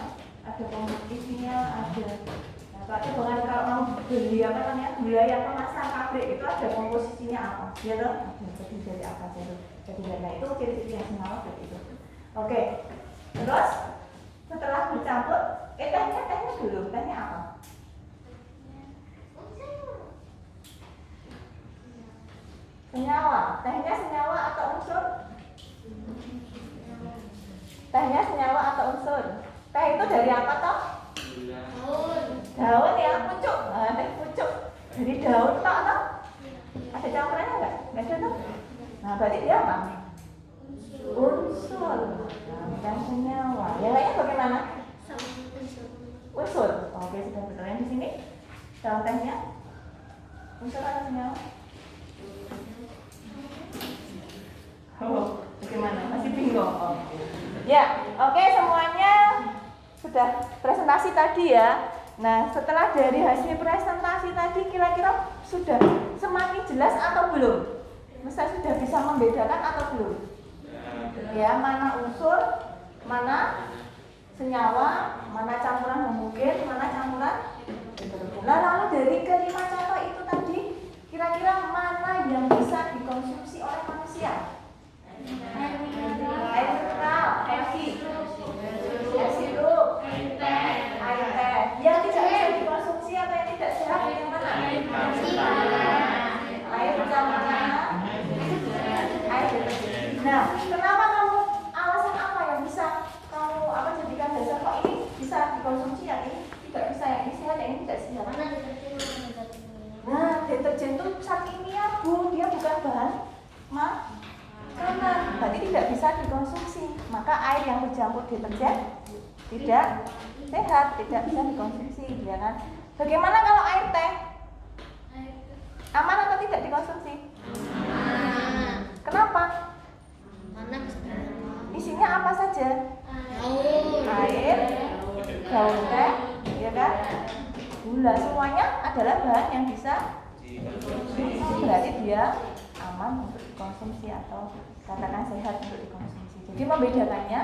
Ada komposisinya, ada. Nah, kalau mau beli apa namanya gula yang kemasan pabrik itu ada komposisinya apa? Ya tuh. Terdiri dari apa saja tuh? Jadi nah itu ciri-ciri yang senyawa seperti itu. Oke. Terus setelah bercampur, tehnya dulu. Tehnya apa? Senyawa. Tehnya senyawa atau unsur? Tehnya senyawa atau unsur? Teh itu dari apa toh? Daun ya, pucuk. Teh pucuk. Dari daun toh atau? Ada campurannya enggak? Enggak ada toh? Nah, berarti dia apa? Unsur. Nah, bukan senyawa. Yang lainnya bagaimana? Unsur. Oke, sudah betul. Yang di sini contohnya unsur atau senyawa? Oh, bagaimana? Masih bingung? Oh. Ya, oke semuanya sudah presentasi tadi ya. Nah, setelah dari hasil presentasi tadi kira-kira sudah semakin jelas atau belum? Masa sudah bisa membedakan atau belum? Ya, mana unsur, mana senyawa, mana campuran homogen, mana campuran heterogen. Nah, lalu dari kelima contoh itu tadi, kira-kira mana yang bisa dikonsumsi oleh manusia? Air mineral, air sirup, air teh. Yang tidak bisa dikonsumsi atau yang tidak sehat yang mana? Air campuran, air deterjen. Nah, kenapa kamu alasan apa yang bisa kamu jadikan dasar kok ini bisa dikonsumsi yang ini tidak bisa, yang ini sehat, yang ini tidak sehat? Nah, deterjen itu zat kimia Bu, dia bukan bahan makanan, berarti tidak bisa dikonsumsi. Maka air yang bercampur deterjen tidak sehat, tidak bisa dikonsumsi, ya kan? Bagaimana kalau air teh? Aman atau tidak dikonsumsi? Kenapa? Isinya apa saja? Air, daun teh, ya kan? Gula, semuanya adalah bahan yang bisa dikonsumsi, berarti dia aman untuk dikonsumsi atau katakan sehat untuk dikonsumsi. Jadi membedakannya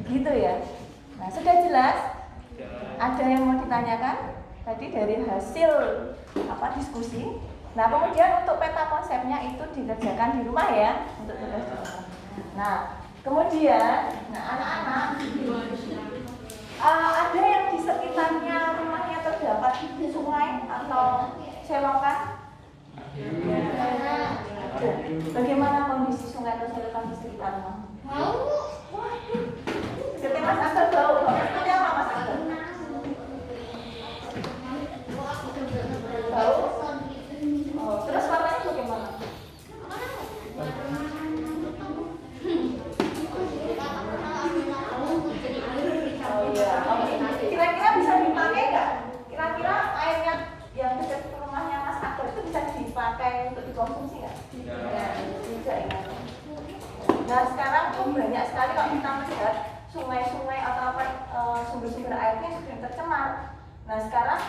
gitu ya. Nah, sudah jelas? Ada yang mau ditanyakan? Tadi dari hasil diskusi. Nah, kemudian untuk peta konsepnya itu dikerjakan di rumah ya, untuk tugas di rumah. Nah, kemudian anak-anak ada yang di sekitarnya rumahnya terdapat sungai atau selokan? Bagaimana kondisi sungai atau selokan di sekitar rumah? Seperti Mas Akbar bau. Seperti apa Mas Akbar? Bau? Oh, terus warnanya bagaimana? Oh iya, oke. Kira-kira bisa dipakai nggak? Kira-kira airnya yang dekat rumahnya Mas Akbar itu bisa dipakai untuk dikonsumsi nggak? Tidak ya. Nah, sekarang tuh banyak sekali kalau kita melihat sungai-sungai atau sumber-sumber airnya sudah tercemar. Nah, sekarang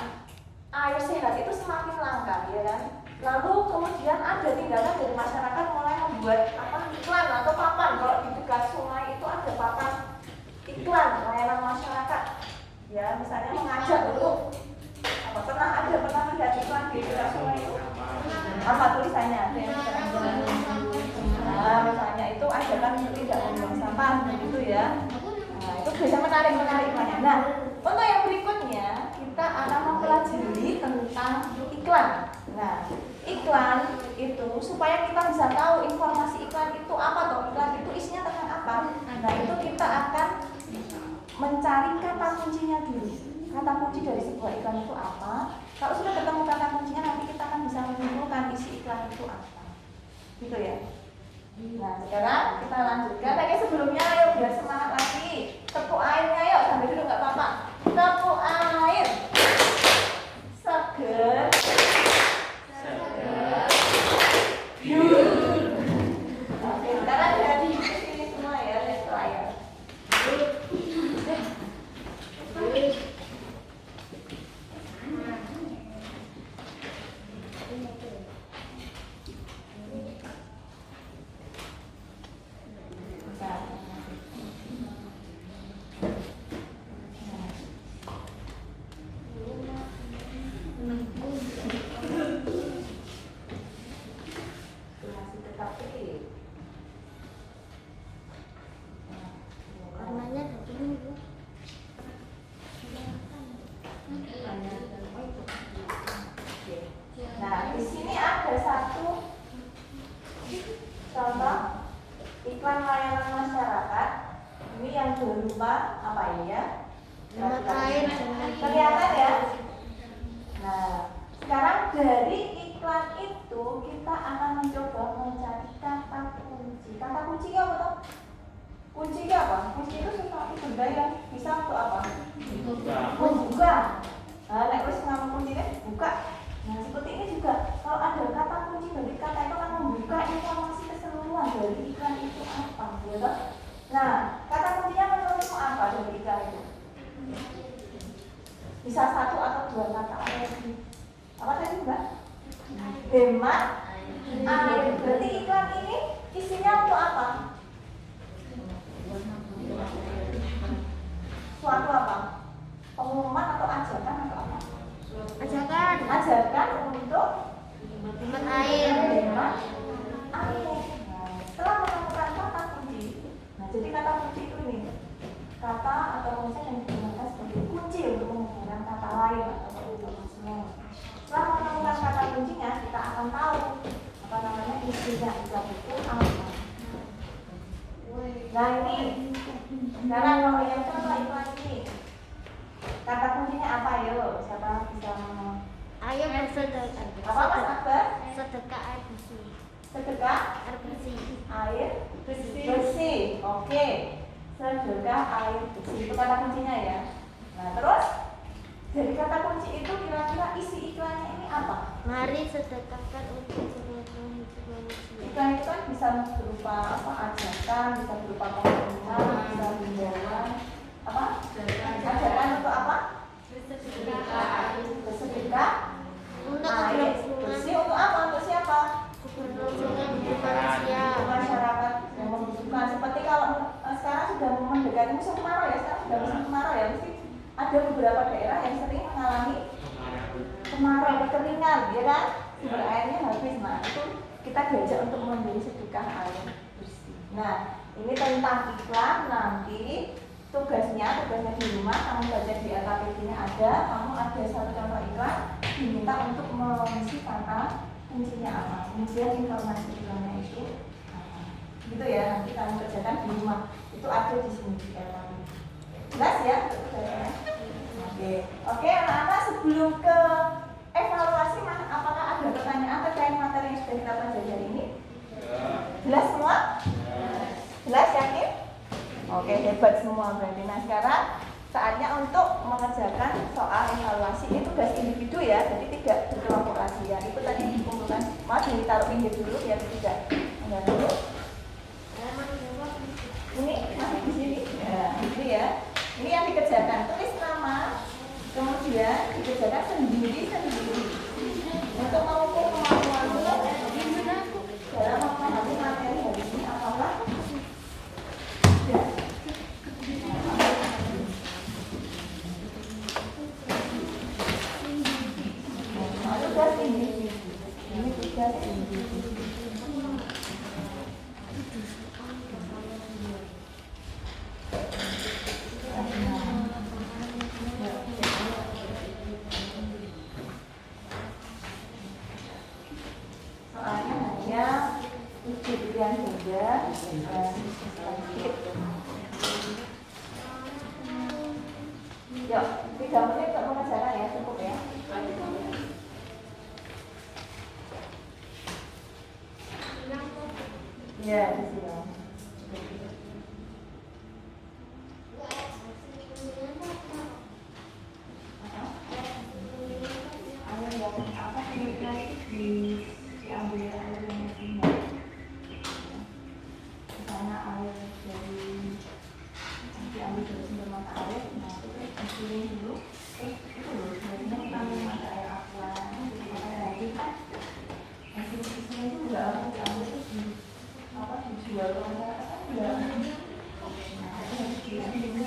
air sehat itu semakin langka, ya kan? Lalu kemudian ada tindakan dari masyarakat mulai membuat iklan atau papan. Kalau di dekat sungai itu ada papan iklan layanan masyarakat. Ya, misalnya mengajak untuk pernah melihat iklan di dekat sungai itu? Apa tulisannya? Nah, misalnya itu ajakan untuk tidak membuang sampah, begitu ya. Nah, itu bisa menarik iklannya. Nah, untuk yang berikutnya kita akan mempelajari tentang iklan. Nah, iklan itu supaya kita bisa tahu informasi iklan itu apa toh, iklan itu isinya tentang apa. Nah, itu kita akan mencari kata kuncinya dulu. Kata kunci dari sebuah iklan itu apa? Kalau sudah ketemu kata kuncinya, nanti kita akan bisa menyimpulkan isi iklan itu apa. Gitu ya. Nah, sekarang kita lanjutkan lagi sebelumnya, ayo biar semangat lagi. Tepuk airnya, yuk sampai dulu nggak apa-apa. Tepuk air. Seger. Oke, sekarang dari sini semua ya, lihat ke layar. Masih tetap kecil. Warnanya begini Bu. Nah, di sini ada satu contoh iklan layanan masyarakat. Ini yang berupa apa ini ya? Hemat air. Kelihatan ya? Nah, sekarang dari iklan itu kita akan mencoba mencari kata kunci. Kata kunci apa toh? Kunci itu apa? Kunci itu sesuatu benda yang bisa untuk apa? Membuka. Nah, nek wis ngomong kunci kan buka. Nah, seperti ini juga kalau ada kata kunci dari kata itu akan membuka informasi keseluruhan dari iklan itu apa, ya toh? Nah, kata kuncinya menurutmu apa dari iklan itu? Bisa satu atau dua kata atau lebih. Apa tadi Mbak? Hemat air. Berarti iklan ini isinya untuk apa? Suatu apa? Pengumuman atau ajakan atau apa? Ajakan. Ajakan untuk Hemat air. hemat air. Nah, setelah menemukan kata kunci, nah jadi kata kunci itu ini kata atau konsep yang digunakan sebagai kunci untuk menghubungkan kata lain atau informasi lain. Setelah menemukan kata kuncinya, kita akan tahu apa namanya isinya iklan itu apa. Nah ini sekarang kalau yang contoh iklan ini kata kuncinya apa yo? Siapa bisa Ayo bersedekah. apa Mas Akbar? Sedekah air bersih. Sedekah Air bersih. air bersih. Oke. Sedekah air bersih itu kata kuncinya ya. Nah, terus dari kata kunci itu kira-kira isi iklannya ini apa? Mari sedekahkan untuk seluruh hidup manusia. Iklan itu kan bisa berupa apa? Ajakan, bisa berupa pengumuman, bisa himbauan, apa? Ajakan untuk apa? Bersedekah Untuk air keberlangsungan bersih untuk apa? Untuk siapa? keberlangsungan hidup manusia. Masyarakat yang membutuhkan. Seperti kalau sekarang sudah mendekati musim kemarau ya, sekarang sudah musim kemarau ya, mesti ada beberapa daerah yang sering mengalami kemarau, kekeringan, ya kan? Sumber airnya habis. Nah, itu kita diajak untuk memberi sedekah air bersih. Nah, ini tentang iklan. Nanti tugasnya di rumah kamu baca di LKPD-nya ada, kamu ada satu contoh iklan, diminta untuk mengisi kata kuncinya apa, kemudian informasi iklannya itu apa. Gitu ya, nanti kamu kerjakan di rumah. Itu ada di sini di LKPD. Jelas ya? Oke, anak-anak sebelum ke evaluasi, apakah ada pertanyaan terkait materi yang sudah kita pelajari hari ini? Jelas semua? Jelas, yakin? Oke, hebat semua berarti. Nah, sekarang saatnya untuk mengerjakan soal evaluasi. Ini tugas individu ya, jadi tidak berkelompok ya. Itu tadi dikumpulkan, mau ditaruh pinggir dulu biar tidak mengganggu. Ini masih di sini. Ya, ini ya. Ini yang dikerjakan. Tulis nama, kemudian dikerjakan sendiri-sendiri. Untuk mengukur kemampuanmu dalam memahami materi hari ini apakah ya. Tugas individu. Ini tugas individu. Soalnya hanya 7 pilihan saja. Yuk, 3 menit untuk mengerjakan ya, cukup ya. Ya, disiram. Air yang apa kulitnya itu diambil air yang ini. Misalnya air diambil dari sumber mata air, nah itu dikirim dulu. Itu loh, biasanya kita memakai air aqua, air lagi kan. Hasil sisanya itu enggak diambil itu dijual ke masyarakat kan enggak. Nah, itu harus dikirim dulu.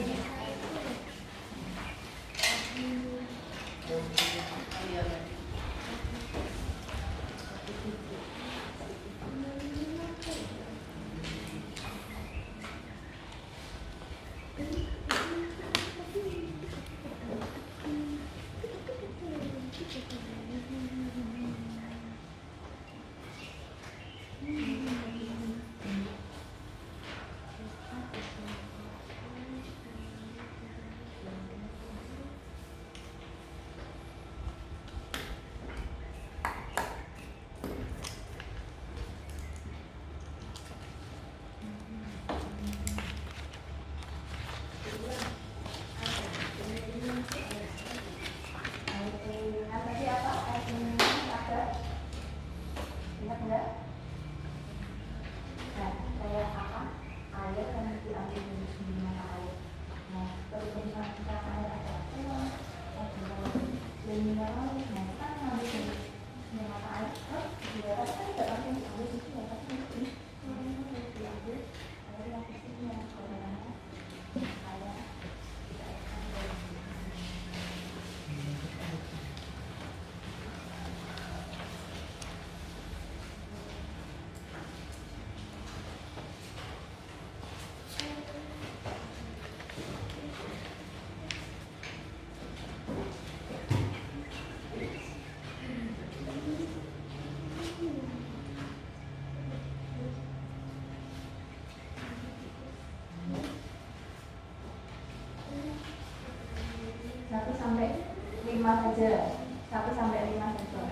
Saja 1 sampai 5 saja.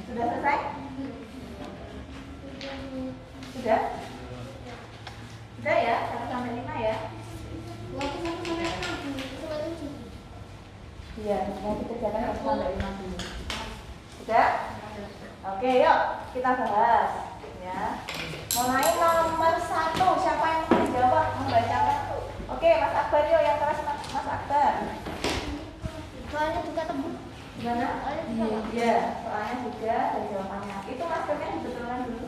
Sudah selesai? Sudah? Sudah ya? 1 sampai 5 ya? Iya, nanti kerjakan 1 sampai 5 dulu. Sudah? Oke, yuk kita bahas ya. Mulai nomor 1, siapa yang mau dijawab membacakan? Oke, Mas Akbar yuk, yang keras Mas Akbar. Soalnya juga tembus. Gimana? Iya, soalnya juga ada jawabannya. Itu maskernya dibetulkan dulu.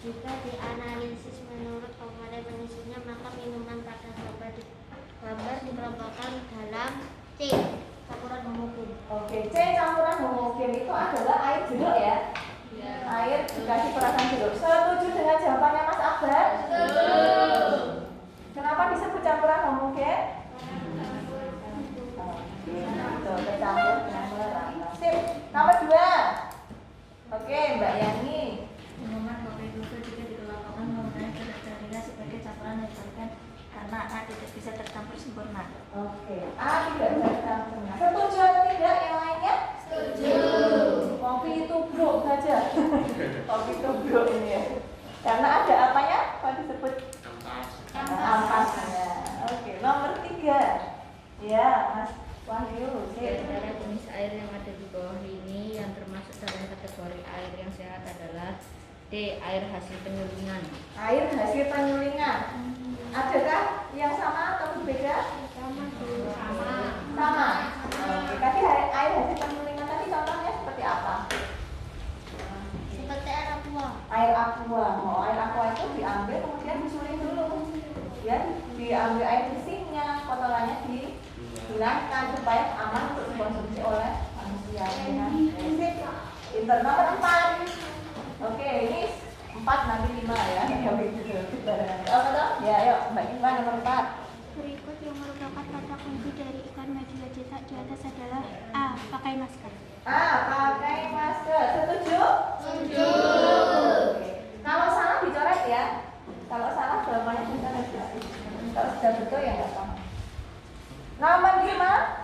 Jika dianalisis menurut formula penyusunnya, maka minuman pada gambar dikelompokkan dalam C, campuran homogen. Oke, C campuran homogen itu adalah air jeruk ya? Iya. Air dikasih perasan jeruk. Setuju dengan jawabannya Mas Akbar? Setuju. Kenapa disebut campuran homogen? Betul, tercampur dengan merata. Sip. Nomor 2. Oke, Mbak Yani. Minuman kopi juga dikelompokkan menggunakan kriteria sebagai campuran yang diberikan karena A tidak bisa tercampur sempurna. Oke, A tidak bisa tercampur sempurna. Setuju atau tidak yang lainnya? Setuju. Kopi itu bro saja. Kopi itu bro ini ya. Karena ada apanya? Apa disebut? Ampasnya. Oke, nomor 3. Ya, Mas Wahyu. Di antara jenis air yang ada di bawah ini yang termasuk dalam kategori air yang sehat adalah D. Air hasil penyulingan. Air hasil penyulingan. Adakah yang sama atau berbeda? Sama. Sama. Oke, tadi air hasil penyulingan tadi contohnya seperti apa? Seperti air aqua. Air aqua. Oh, air aqua itu diambil kemudian disuling dulu. Ya, diambil air bersihnya, kotorannya dihilangkan supaya aman untuk dikonsumsi oleh manusia. Pinter. Nomor 4. Oke, ini 4 nanti 5 ya. Apa dong? Ya, ayo Mbak Iva nomor 4. Berikut yang merupakan kata kunci dari iklan media cetak di atas adalah A. Pakai masker. A. Pakai masker. Setuju? Setuju. Oke. Kalau salah dicoret ya. Kalau salah jawabannya dicoret ya. Kalau sudah betul ya nggak apa. Nomor 5.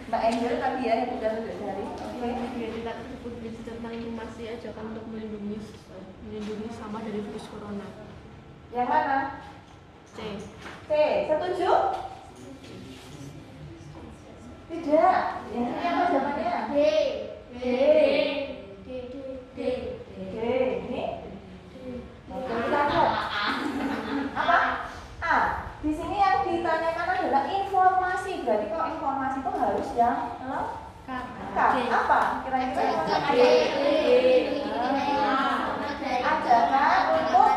Mbak Angel tadi ya yang kita tunjuk dari. Oke. Media cetak tersebut berisi tentang informasi ajakan untuk melindungi sama dari virus corona. Yang mana? C. C. Setuju? Tidak. Yang ini apa jawabannya? D. D. D. D. D. Ini? Oke, kita lihat. Apa? A. Di sini yang ditanyakan adalah informasi. Berarti kalau informasi itu harus yang lengkap. Apa? Kira-kira informasi? Ajakan untuk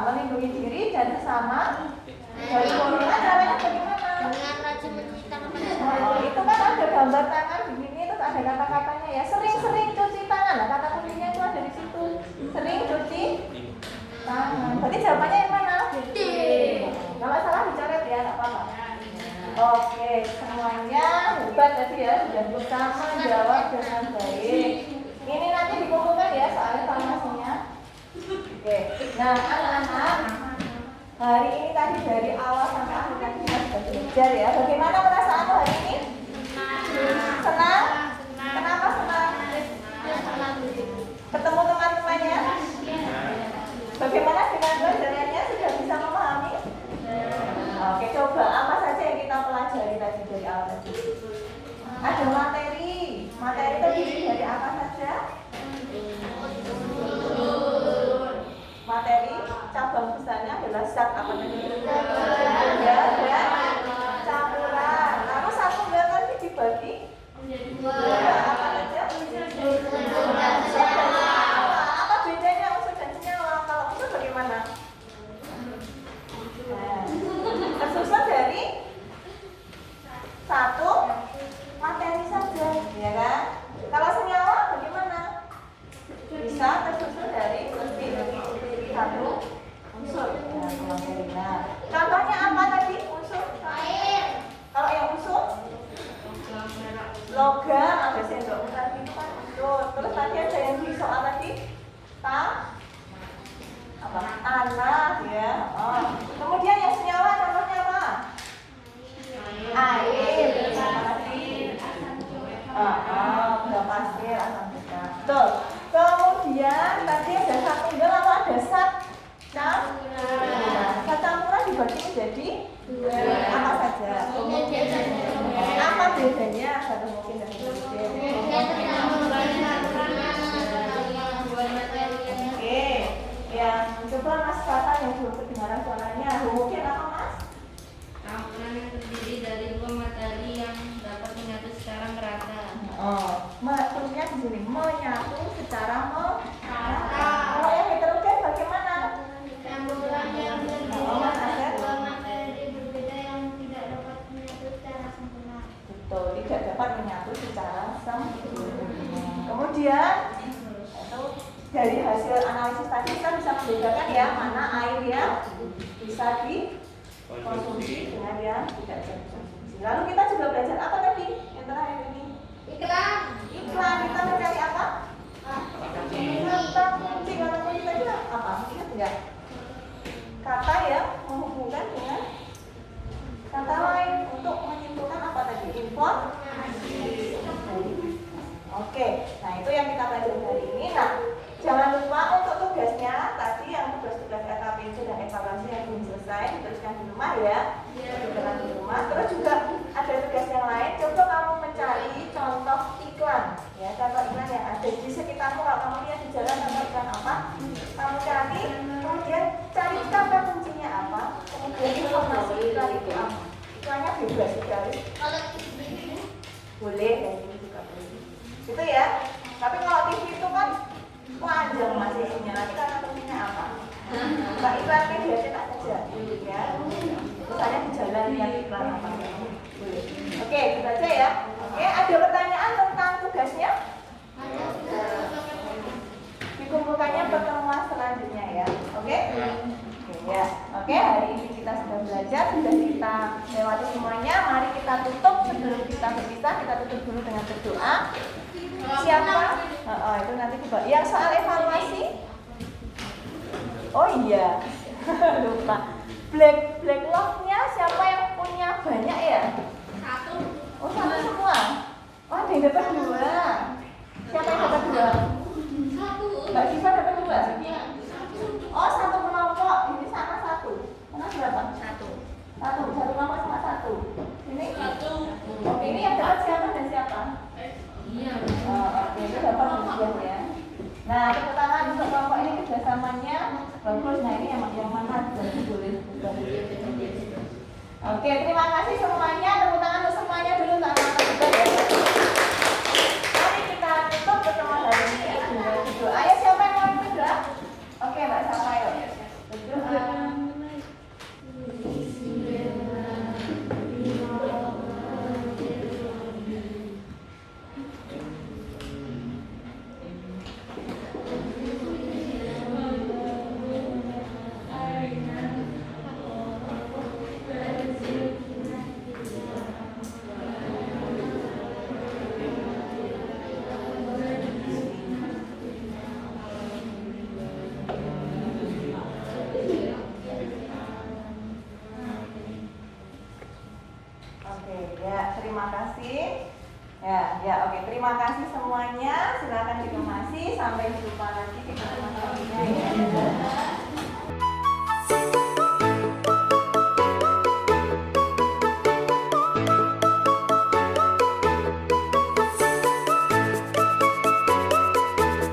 melindungi diri dan sesama dari corona. Caranya bagaimana? Dengan rajin mencuci tangan Oh, itu kan ada gambar tangan di sini, terus ada kata-katanya ya. Sering-sering cuci tangan. Nah, kata kuncinya itu ada di situ. Sering cuci tangan. Berarti jawabannya yang mana? D. Kalau salah dicoret ya, nggak apa-apa. Oke, semuanya hebat tadi ya, sudah bisa menjawab dengan baik. Ini nanti dikumpulkan ya soal informasinya. Oke, nah anak-anak, hari ini tadi dari awal sampai akhir tadi kita sudah belajar ya. Bagaimana perasaanmu hari ini? Senang? Kenapa senang? Ketemu teman-temannya? Bagaimana dengan pelajarannya? Sudah bisa memahami? Oke, coba apa saja yang kita pelajari tadi dari awal tadi? Ada materi. Materi terdiri dari apa saja? Materi cabang besarnya adalah zat apa tadi? Ya, dan campuran. Lalu satu gel tadi dibagi apa saja? Apa bedanya unsur dan senyawa? Kalau unsur bagaimana? Tersusun dari satu materi saja, ya kan? Kalau senyawa bagaimana? Bisa tersusun dari lebih satu unsur. Nah, contohnya apa tadi unsur? Air. Kalau yang unsur? Logam, ada sendok tadi itu kan unsur. Terus tadi ada yang di soal tadi? Tanah, ya. Oh. Kemudian yang senyawa contohnya apa? Air. Gula pasir, asam beta. Betul. Kemudian tadi ada zat tunggal lalu ada zat campuran. Zat campuran dibagi menjadi apa saja? Apa bedanya? Satu mungkin dan hidrogen. Oke, yang coba Mas Kata yang belum kedengaran suaranya. Mungkin apa Mas? Campuran yang terdiri dari dua materi yang dapat menyatu secara merata. Terusnya di sini menyatu secara merata. Kalau yang heterogen bagaimana? Campuran yang terdiri dari dua materi berbeda yang tidak dapat menyatu secara sempurna. Betul, tidak dapat menyatu secara sempurna. Kemudian itu dari hasil analisis tadi kita bisa membedakan ya mana air yang bisa dikonsumsi dengan yang tidak bisa dikonsumsi. Lalu kita juga belajar apa tadi? Yang terakhir ini iklan. Kita mencari apa? Kata kunci. Kata kunci tadi apa? Ingat nggak? Kata yang menghubungkan dengan kata lain untuk menyimpulkan apa tadi? Informasi. Oke, nah itu yang kita pelajari hari ini. Nah, jangan lupa untuk tugasnya tadi yang tugas-tugas KKPC dan evaluasi yang belum selesai diteruskan di rumah ya. Diteruskan di rumah. Terus juga ada tugas yang lain. Coba kamu mencari contoh iklan, ya contoh iklan yang ada di sekitarmu. Kalau kamu lihat di jalan contoh iklan apa, kamu cari, kemudian cari kata kuncinya apa, kemudian informasi iklan itu apa. Iklannya bebas sekali. Boleh dan ini juga boleh. Gitu ya. Tapi kalau TV itu kan panjang masih isinya. Nanti kata kuncinya apa? Mbak iklan media cetak saja, ya. Misalnya di jalan lihat iklan apa? Boleh. Oke, gitu aja ya. Oke, ada pertanyaan tentang tugasnya? Dikumpulkannya pertemuan selanjutnya ya. Oke? Ya. Oke, hari ini kita sudah belajar, sudah kita lewati semuanya. Mari kita tutup sebelum kita berpisah. Kita tutup dulu dengan berdoa. Siapa? Itu nanti coba. Yang soal evaluasi? Oh iya, lupa. Black log-nya siapa yang punya banyak ya? Satu. Oh, satu semua. Oke, terima kasih semuanya. Tepuk tangan untuk semuanya dulu untuk anak-anak juga ya. Mari kita tutup pertemuan hari ini dengan berdoa. Ayo siapa yang mau berdoa? Oke, Mbak Safa, ayo berdoa. Terima kasih. Oke, terima kasih semuanya. Silakan dikemasi. Sampai jumpa lagi di pertemuan selanjutnya ya.